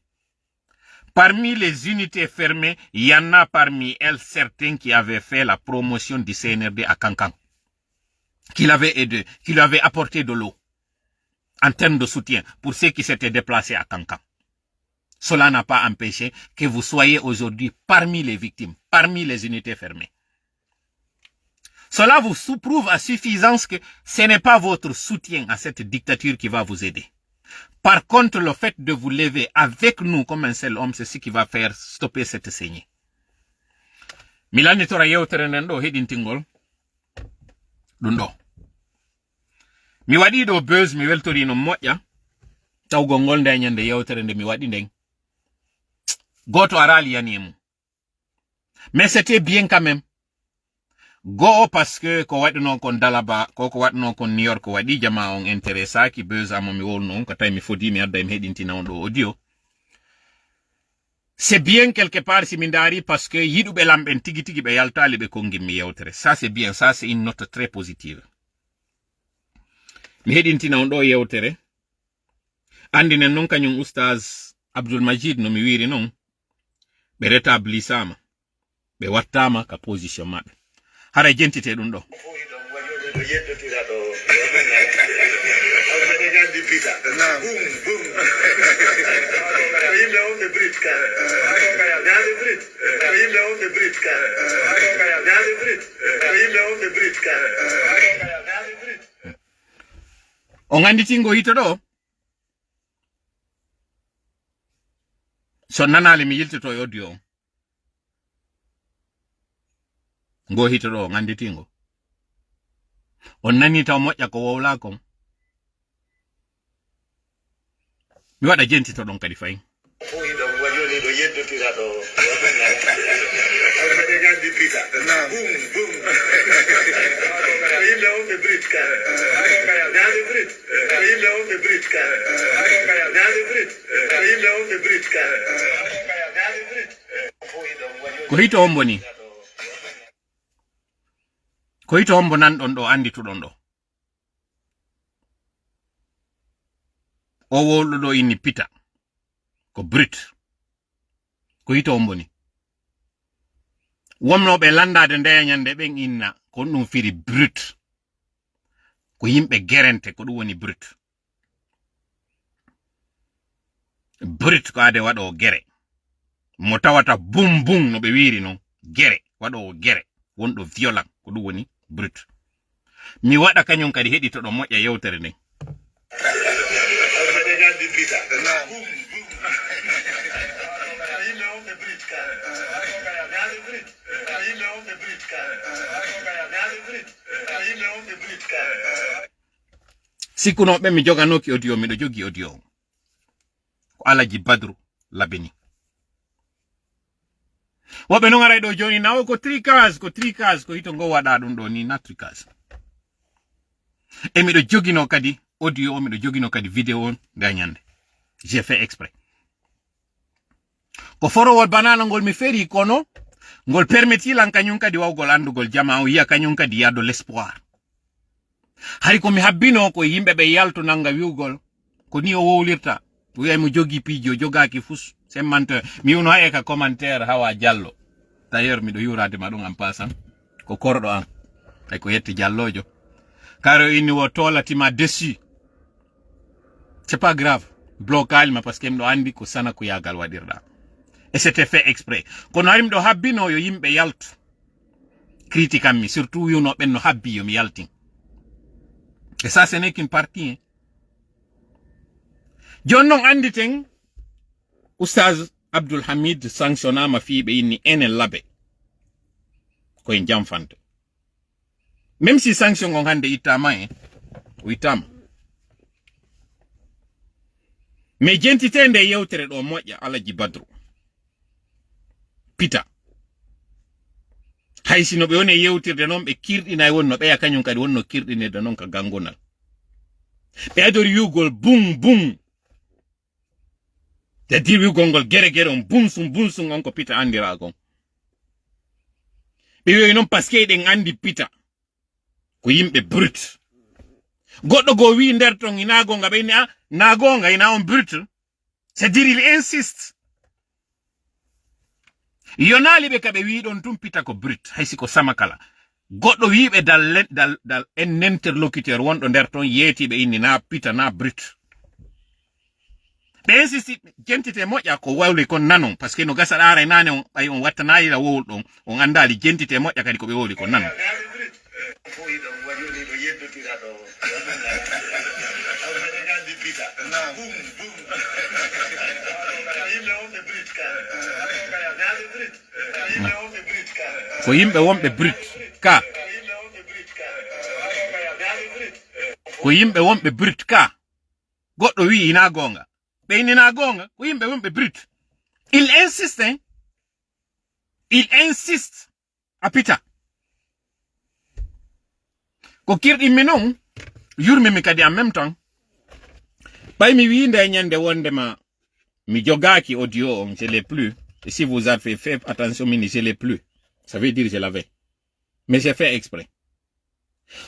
Parmi les unités fermées, il y en a parmi elles certains qui avaient fait la promotion du CNRD à Kankan, qui l'avaient aidé, qui lui avaient apporté de l'eau, en termes de soutien, pour ceux qui s'étaient déplacés à Kankan. Cela n'a pas empêché que vous soyez aujourd'hui parmi les victimes, parmi les unités fermées. Cela vous prouve à suffisance que ce n'est pas votre soutien à cette dictature qui va vous aider. Par contre, le fait de vous lever avec nous comme un seul homme, c'est ce qui va faire stopper cette saignée. Milani tora yewtere nendo hedintingol dundo. Mi wadi do buzz mi weltori no moƴƴa tawgo ngol nde nyande yewtere nde mi wadi ndeng. Goto arali yanemu. Mais c'était bien quand même. Go parce que ko wadino kon Dalaba ko wadino kon New York wadi jama on intéressa ki beza mo mi wolno ko tay mi fodi mi adda mi hedintina on do audio. C'est bien quelque part si mindari parce que yidube lamben tigi tigi be yaltali be ko ngimmi yewtere. Ça c'est bien, ça c'est une note très positive. Mi hedintina on do yewtere. Andine non kanyum oustaz Abdul Majid no mi wiri non. Be rétablisama. Be wattama ka position mabbe. Hara jentite ɗum ɗo. On anditi ngo hito ɗo. So nanale mi yiltito e audio on. Ngo hitoro nganditingo. On nani taw moƴƴa ko wowla kon. Mi waɗa jentito ɗon kadi fayin. Ko hito on boni. Ko hito hombo nan ɗon ɗo andi tuɗon ɗo. O wowluɗo inni Pita. Ko Brit. ko hito omboni womno be landade ndeya nyande ben inna ko dum firi brut ko yimbe gerente ko dum woni brut ko ade wado gere mo tawata bum bum no be wiri no gere wado gere wondo violent ko dum woni brut mi wada kanyum kadi hedi to do moƴƴa yewtere nden sikkunoɓe mi joganoki audio miɗo jogi audio ko Alaji Badru labini woɓe non aray ɗo joni nawo ko tricas ko hito ngo waɗa ɗum ɗo ni na tricas e miɗo jogino kadi audio o miɗo jogino kadi vidéo on nde ñande j'ai fait exprès ko forowol banana ngol mi feri kono ngol permetti lan kañum kadi wawgol andugol jama o yiya kañum kadi yado l'espoir hari ko mi habbino ko yimɓe ɓe yalto nanga wiwgol ko ni o wowlirta wiyay mo jogi pijo jogaki fus semmante mi uno ha ka commentaire Hawa Diallo d'ailleurs miɗo yurade ma ɗum en passant ko korɗo an ay ko yetti Diallojo karo inni wo tolatima dessus c'est pas grave blocage ma parce que mdo andi ko sana ko yagal wadirda et c'était fait exprès kono harim do habbino yo yimbe yaltu critique am mi surtout yo no ben no habbi yo mi yaltin et ça ce n'est qu'une partie hein. Jonnon andi ten Oustaz Abdul Hamid sanctionnama fibe inni enen labe ko en jamfante même si sanction on hande itama hein o itama mais jentite nde yewtere do moƴƴa Alaji Badru pita haysino be woni yewtirde non be kirdina wonno be ya kanyum kadi wonno kirdinede non ka gangonal be adori yugol bum bum te dir yugol gere on bumsum on ko pita andira gon be wi non parce que den andi pita ko yimbe brut goddo go wi nder ton ina gonga be ina na gonga ina on brut c'est dire il insiste yonali be kabe wi don tum pita ko brut haysi ko samakala goddo wiibe dal en interlocuteur wondo nder ton yeti be inni na pita na brut be insiste jentite moƴƴa ko wawli kon nanon parce que no gasa dara nane on ay on wattanayi la wol don on andali jentite moƴƴa kadi ko be woli kon nanon ko yimbe wonbe brut ka ko yimbe wonbe brut ka goddo wi ina gonga be ina gonga ko yimbe wonbe brut il insiste apita ko kirdi minon yurmi mi kadi en même temps bay mi wi nde nyande wondema mi jogaki audio on je l'ai plus et si vous avez fait attention mini je l'ai plus ça veut dire je l'avais mais j'ai fait exprès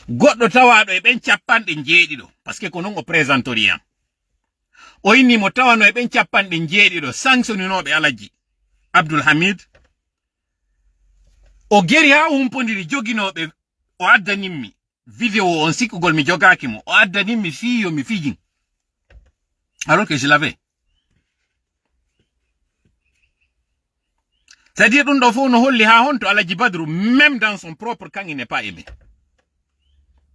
goddo tawado e ben ciappande jeedido parce que ko non o présentoriam o inni mo tawano e ben ciappande jeedido sanctionninobe Alaji Abdul Hamid o geri ha humpondiri joginobe o addanimmi vidéo on sikugol mi jogaki mo o addanimmi fiyo mi fijin alors que je l'avais. C'est-à-dire dun do fo no holli ha honto Alaji Badru même dans son propre camp il n'est pas aimé.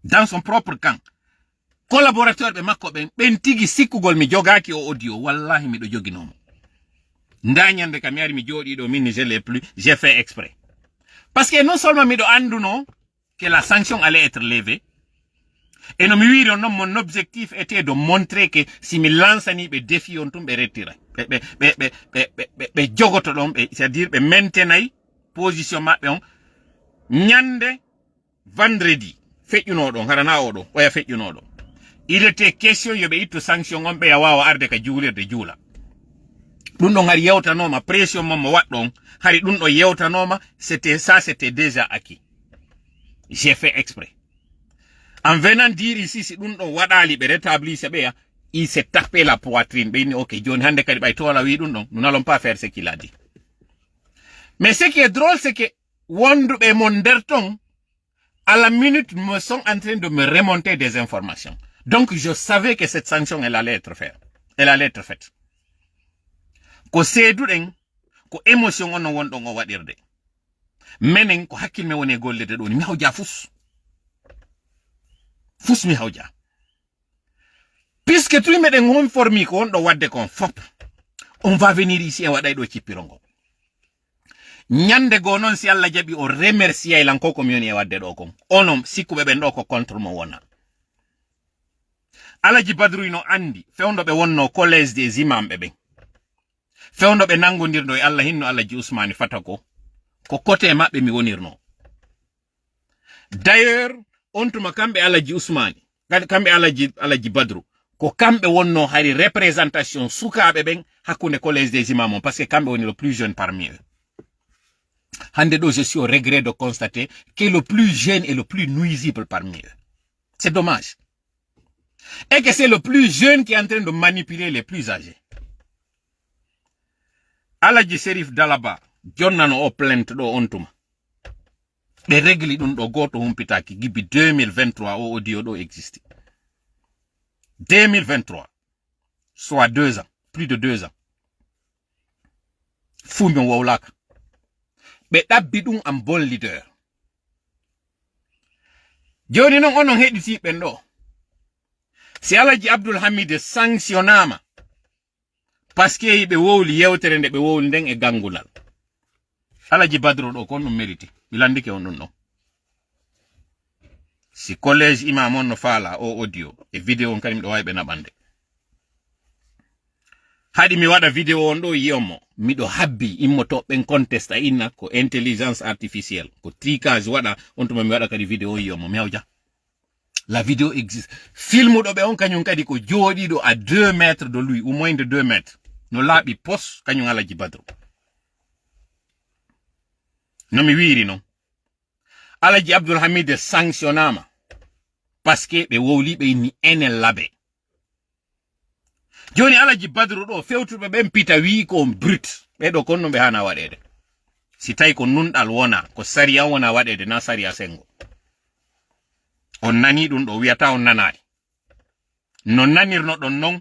Dans son propre camp collaborateur be makko ben tigi sikugol mi jogaki o audio wallahi mi do joginomo ndanyande kam yari mi jodi do min je l'ai plus j'ai fait exprès parce que non seulement mi do anduno que la sanction allait être levée et non mi wiri non mon objectif était de montrer que si mi lansani be défi on tum be retira be jogoto dom c'est-à-dire be maintenay position mabbe on nyande vendredi feƴƴuno ɗon harana oɗo oya feƴƴuno ɗo il était question yoɓe ittu sanction on ɓe ya wawa arde ka juulirde juula ɗum ɗon hari yewtanoma pression mon mo waɗɗon hari ɗum ɗo yewtanoma c'était déjà acquis j'ai fait exprès en venant dire ici si ɗum ɗon waɗali ɓe rétablisse ɓeya il s'est tapé la poitrine ɓe inni ok joni hande kadi ɓay tola wi ɗum ɗon nous n'allons pas faire ce qu'il a dit Mais ce qui est drôle, c'est que Wondu et Monderton, à la minute, me sont en train de me remonter des informations. Donc, je savais que cette sanction, elle allait être faite. Elle allait être faite. Ko seeduɗen, ko émotion on wonɗon o waɗirde. Menen ko hakkille me woni gollede ɗo ni mi hawja fus. Fus mi hawja. Puisque tout meɗen hon formi ko on ɗo wadde kon fop, on va venir ici e waɗay ɗo cippirongo. Nyande go non si Allah jaɓi o remercier lanko ko mi woni e wadde ɗo kon. Onon sikkuɓe ɓen ɗo ko contre mo wona. Alaji Badru no andi fewndo ɓe wonno collège des imams ɓe ɓen. Fewndo ɓe nangodirdo e Allah hinno Alaji Ousmane fata ko côté maɓɓe mi wonirno. D'ailleurs on tuma kamɓe Alaji Ousmane kamɓe Alaji Badru ko kamɓe wonno hari représentation sukaɓe ɓen hakkunde collège des imams parce que kamɓe woni le plus jeune parmi eux. Hande ɗo je suis au regret de constater que le plus jeune est le plus nuisible parmi eux. C'est dommage. Et que c'est le plus jeune qui est en train de manipuler les plus âgés. Alaji Serif Dalaba, jonnano o plainte do ontuma. Be régli dun do goto humpitaki gibi 2023 o audio do existe. 2023. Soit 2 ans. Plus de 2 ans. Fumi wawlaka. Be dabbi dun am bon leader. Joni non onon hediti ben do. Si Alaji Abdul Hamid sanctionnama parce que be wowli yewtere nde be wowli nden e gangulal. Alaji Badru do kon no mérite. Bilandike on non. Si collège imam on no fala o audio e video on kanim do waybe na bande. Hadi mi wada video on do yiyomo mi do habbi immoto ben contest a inna ko intelligence artificielle ko tricage wada on to mi wada kadi video yiyomo mi hawja. La vidéo existe. Film do be on kanyun kadi ko jodi do à 2 mètres de lui, ou moins de 2 mètres. No labi pos kanyun Alaji Badru. No mi wiri non. Alaji Abdul Hamid sanctionnama parce que be wowli be ni enel labe. Joni Alaji Badru do fewtube ben pita wi ko brut. Be do konno be hana wadede. Si tay ko nundal wona ko sariya wona wadede na sariya sengo. On nani dun do wiata on nanari. Non nanirno don non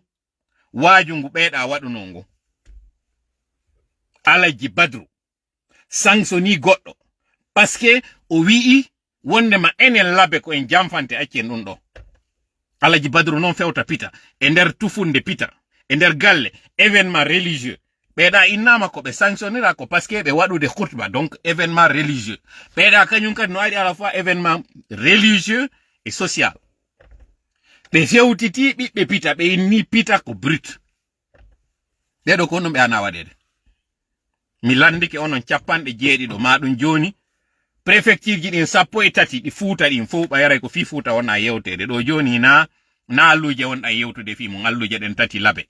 wajungu beeda wadu nongo. Alaji Badru sanctioni goddo parce que o wi wonde ma enel labe ko en jamfante accen dun do. Alaji Badru non fewta pita e nder tufunde pita e nder galle événement religieux beeda innama ko be sanctionira ko parce que be wadude khutba donc événement religieux beeda kanyun kad no ari à la fois événement religieux et social. Be fewtiti bibbe pita be ni pita ko brut. Dedo ko no be ana wadede. Mi landike onon capande jeedi do madun joni préfecture ji din sappo e tati di fuuta din fu bayara ko fi fuuta wona yewtede do joni na luje won ay yewtude fi mo ngalluje den tati labe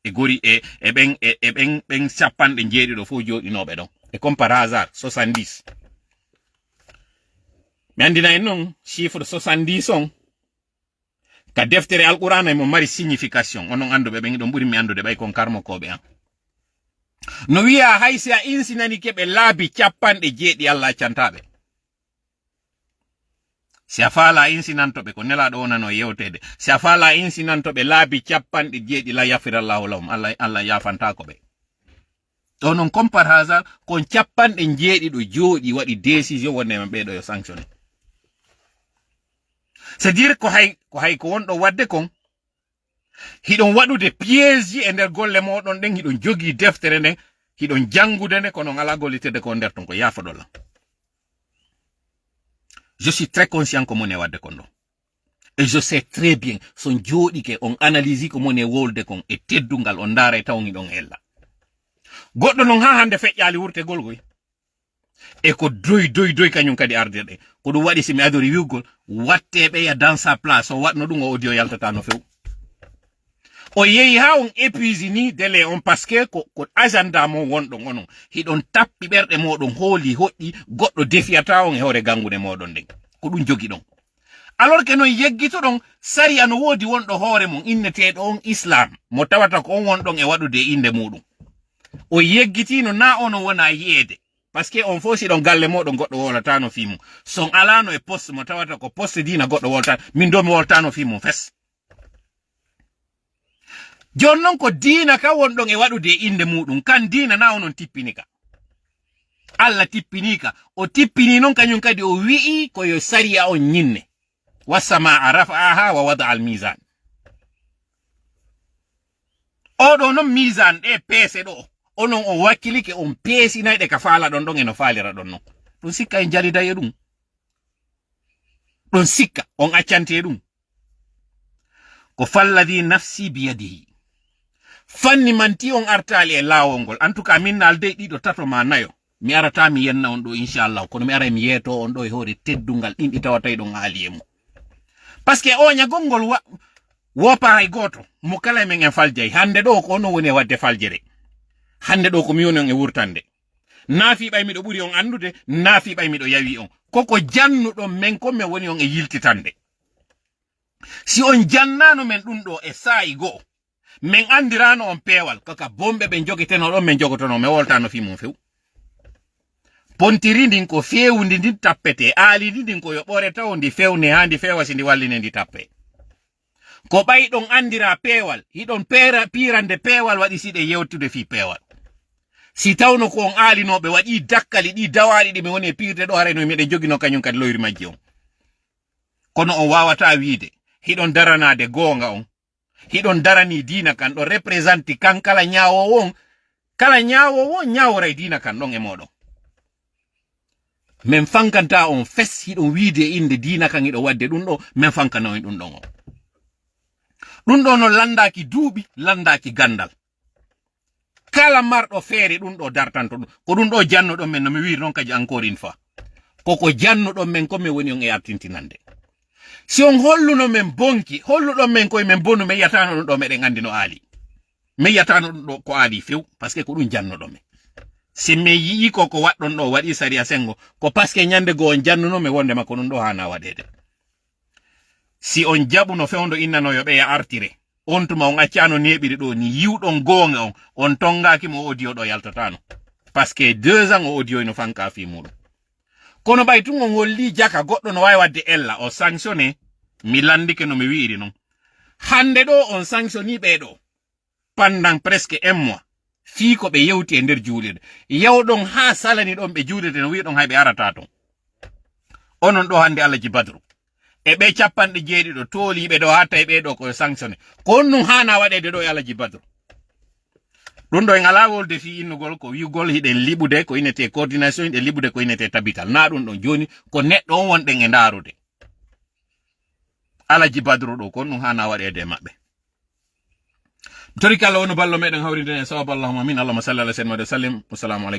e gori ben capande jeedi do fu jodi nobe don e comme par hasard 70. Mi andina en non chiffre 70 on ka deftere alqur'ana e mo mari signification onon anduɓe ɓen ɗon ɓuri mi andude ɓay kon karmo koɓe an no wiya haysi a insinani keɓe laabi capanɗe jeeɗi Allah cantaɓe si a faala insinantoɓe ko nelaɗo wonano yewtede si a faala insinantoɓe laabi capanɗe jeeɗi la yafirallahu lahum Allah yafantako ɓe ɗo non comme par hasard kon capanɗe jeeɗiɗo jooɗi waɗi décision wonde men ɓeɗo yo sanctionné. C'est-à-dire ko hay ko wonɗo wadde kon hiɗon waɗude piège e nder golle moɗon ɗen hiɗon jogi deftere nden hiɗon jangude nde kono ngala gollitede ko nder ton ko yafaɗola. Je suis très conscient ko mone wadde kon ɗo et je sais très bien son jooɗike on analyse ko mone wolde kon e teddungal on ndaara e taw hiɗon hella goɗɗo non ha hande feƴƴali wurtegol goy e ko doy kañum kadi arde de ko ɗum waɗi simi adori wiwgol watteɓe ya dans sa place o watno ɗum o audio yaltata no few o yehi ha on épuise ni délai on parce que ko agenda mo wonɗon onon hiɗon tappi ɓerɗe moɗon hooli hoɗɗi goɗɗo defiyata on e hoore gangude moɗon nden ko ɗum jogi ɗon alors que non yeggitoɗon sariya no woodi wonɗo hoore mon inneteɗo on islam mo tawata ko on wonɗon e waɗude inde muɗum o yeggitino na ono wona yeede parce que on fosi don galle modon goddo wolatano fimu son alano e poste mo tawata ko poste dina goddo wolta min do mi woltano fimu fes jonnon ko dina ka wondon e wadude inde mudum kan dina na onon tippinika alla tippinika o tippini non kanyun kadi o wi'i ko yo sariya on nyinne wasama arafaha wa wada al mizan odo non mizan e pese do onon o wakilike on pesi nayde ka faala don don eno faalira don non don sikka en jalida e dum don sikka on accante dum ko falladhi nafsi biyadihi fanni manti on artali e lawol en tout cas min nalde dido tato ma nayo mi arata mi yenna on do inshallah kono mi ara mi yeto on do e hore teddungal dindi tawatay don aliyemu parce que o nya gongol wopa ay goto mo kala men en faljay hande do ko no woni wadde faljere hande do ko mi woni on e wurtande naafi bay mi do buri on andude naafi bay mi do yawi on koko jannudo men ko me woni on e yiltitande si on jannano men dum do e sa'i go men andirano on pewal kaka bombe ben jogiteno don men jogotono me woltano fi mum few pontiri ndin ko fewndi ndin tappete ali ndin ko yobore tawndi fewne handi fewasi ndi walline ndi tappe ko bay don andira pewal hidon pirande pewal wadi side yewtude fi pewal si tawno ko on ali no be wadi dakkali di dawali di me woni pirde do hareno mi de jogino kanyun kadi loyri majji on kono on wawata wiide hidon daranade gonga on hidon darani dina kan do representi kan kala nyaawo won nyaawore dina kan don e modo men fankanta on fes hidon wiide inde dina kan ido wadde dum do men fankana on dum don no landaki duubi landaki gandal kala mardo feere dum do dartanto dum ko dum do janno do men no mi wi non kaji encore une fois koko janno do men ko me woni on e artintinande si on holluno men bonki holludo men koy men bonu me yatano do meden andino ali me yatano do ko ali few parce que ko dum janno do me si me yi ko waddon do wadi sariya sengo ko parce que nyande go on jannuno me wonde makko dum do hana wadede si on jabuno fewndo innano yo be ya artire on tuma on acciano nebiri do ni yiwdon gonga on tongaki mo audio do yaltatano parce que 2 ans o audio no fanka fi mudo kono bay tungo ngolli jaka goddo no way wadde ella o sanctionné mi landike no mi wiiri non hande do on sanctionni be do pendant presque 1 mois fi ko be yewti e nder juulede yawdon ha salani don be juulede no wi don haybe arata ton onon do hande Alaji Badru e be cappande jeedi do tooli be do hatta e be do ko sanctionné ko non hana wadede do Alaji Badru dun do en ala wolde fi innugol ko wiugol hiden libude ko inete coordination de libude ko inete tabital na dun don joni ko neddo on wonde e ndarude Alaji Badru do ko non hana wadede mabbe torikala wono ballo meden hawrinde en sawaballahu min Allahumma salli ala sayyidina Muhammad sallim wassalamu alaikum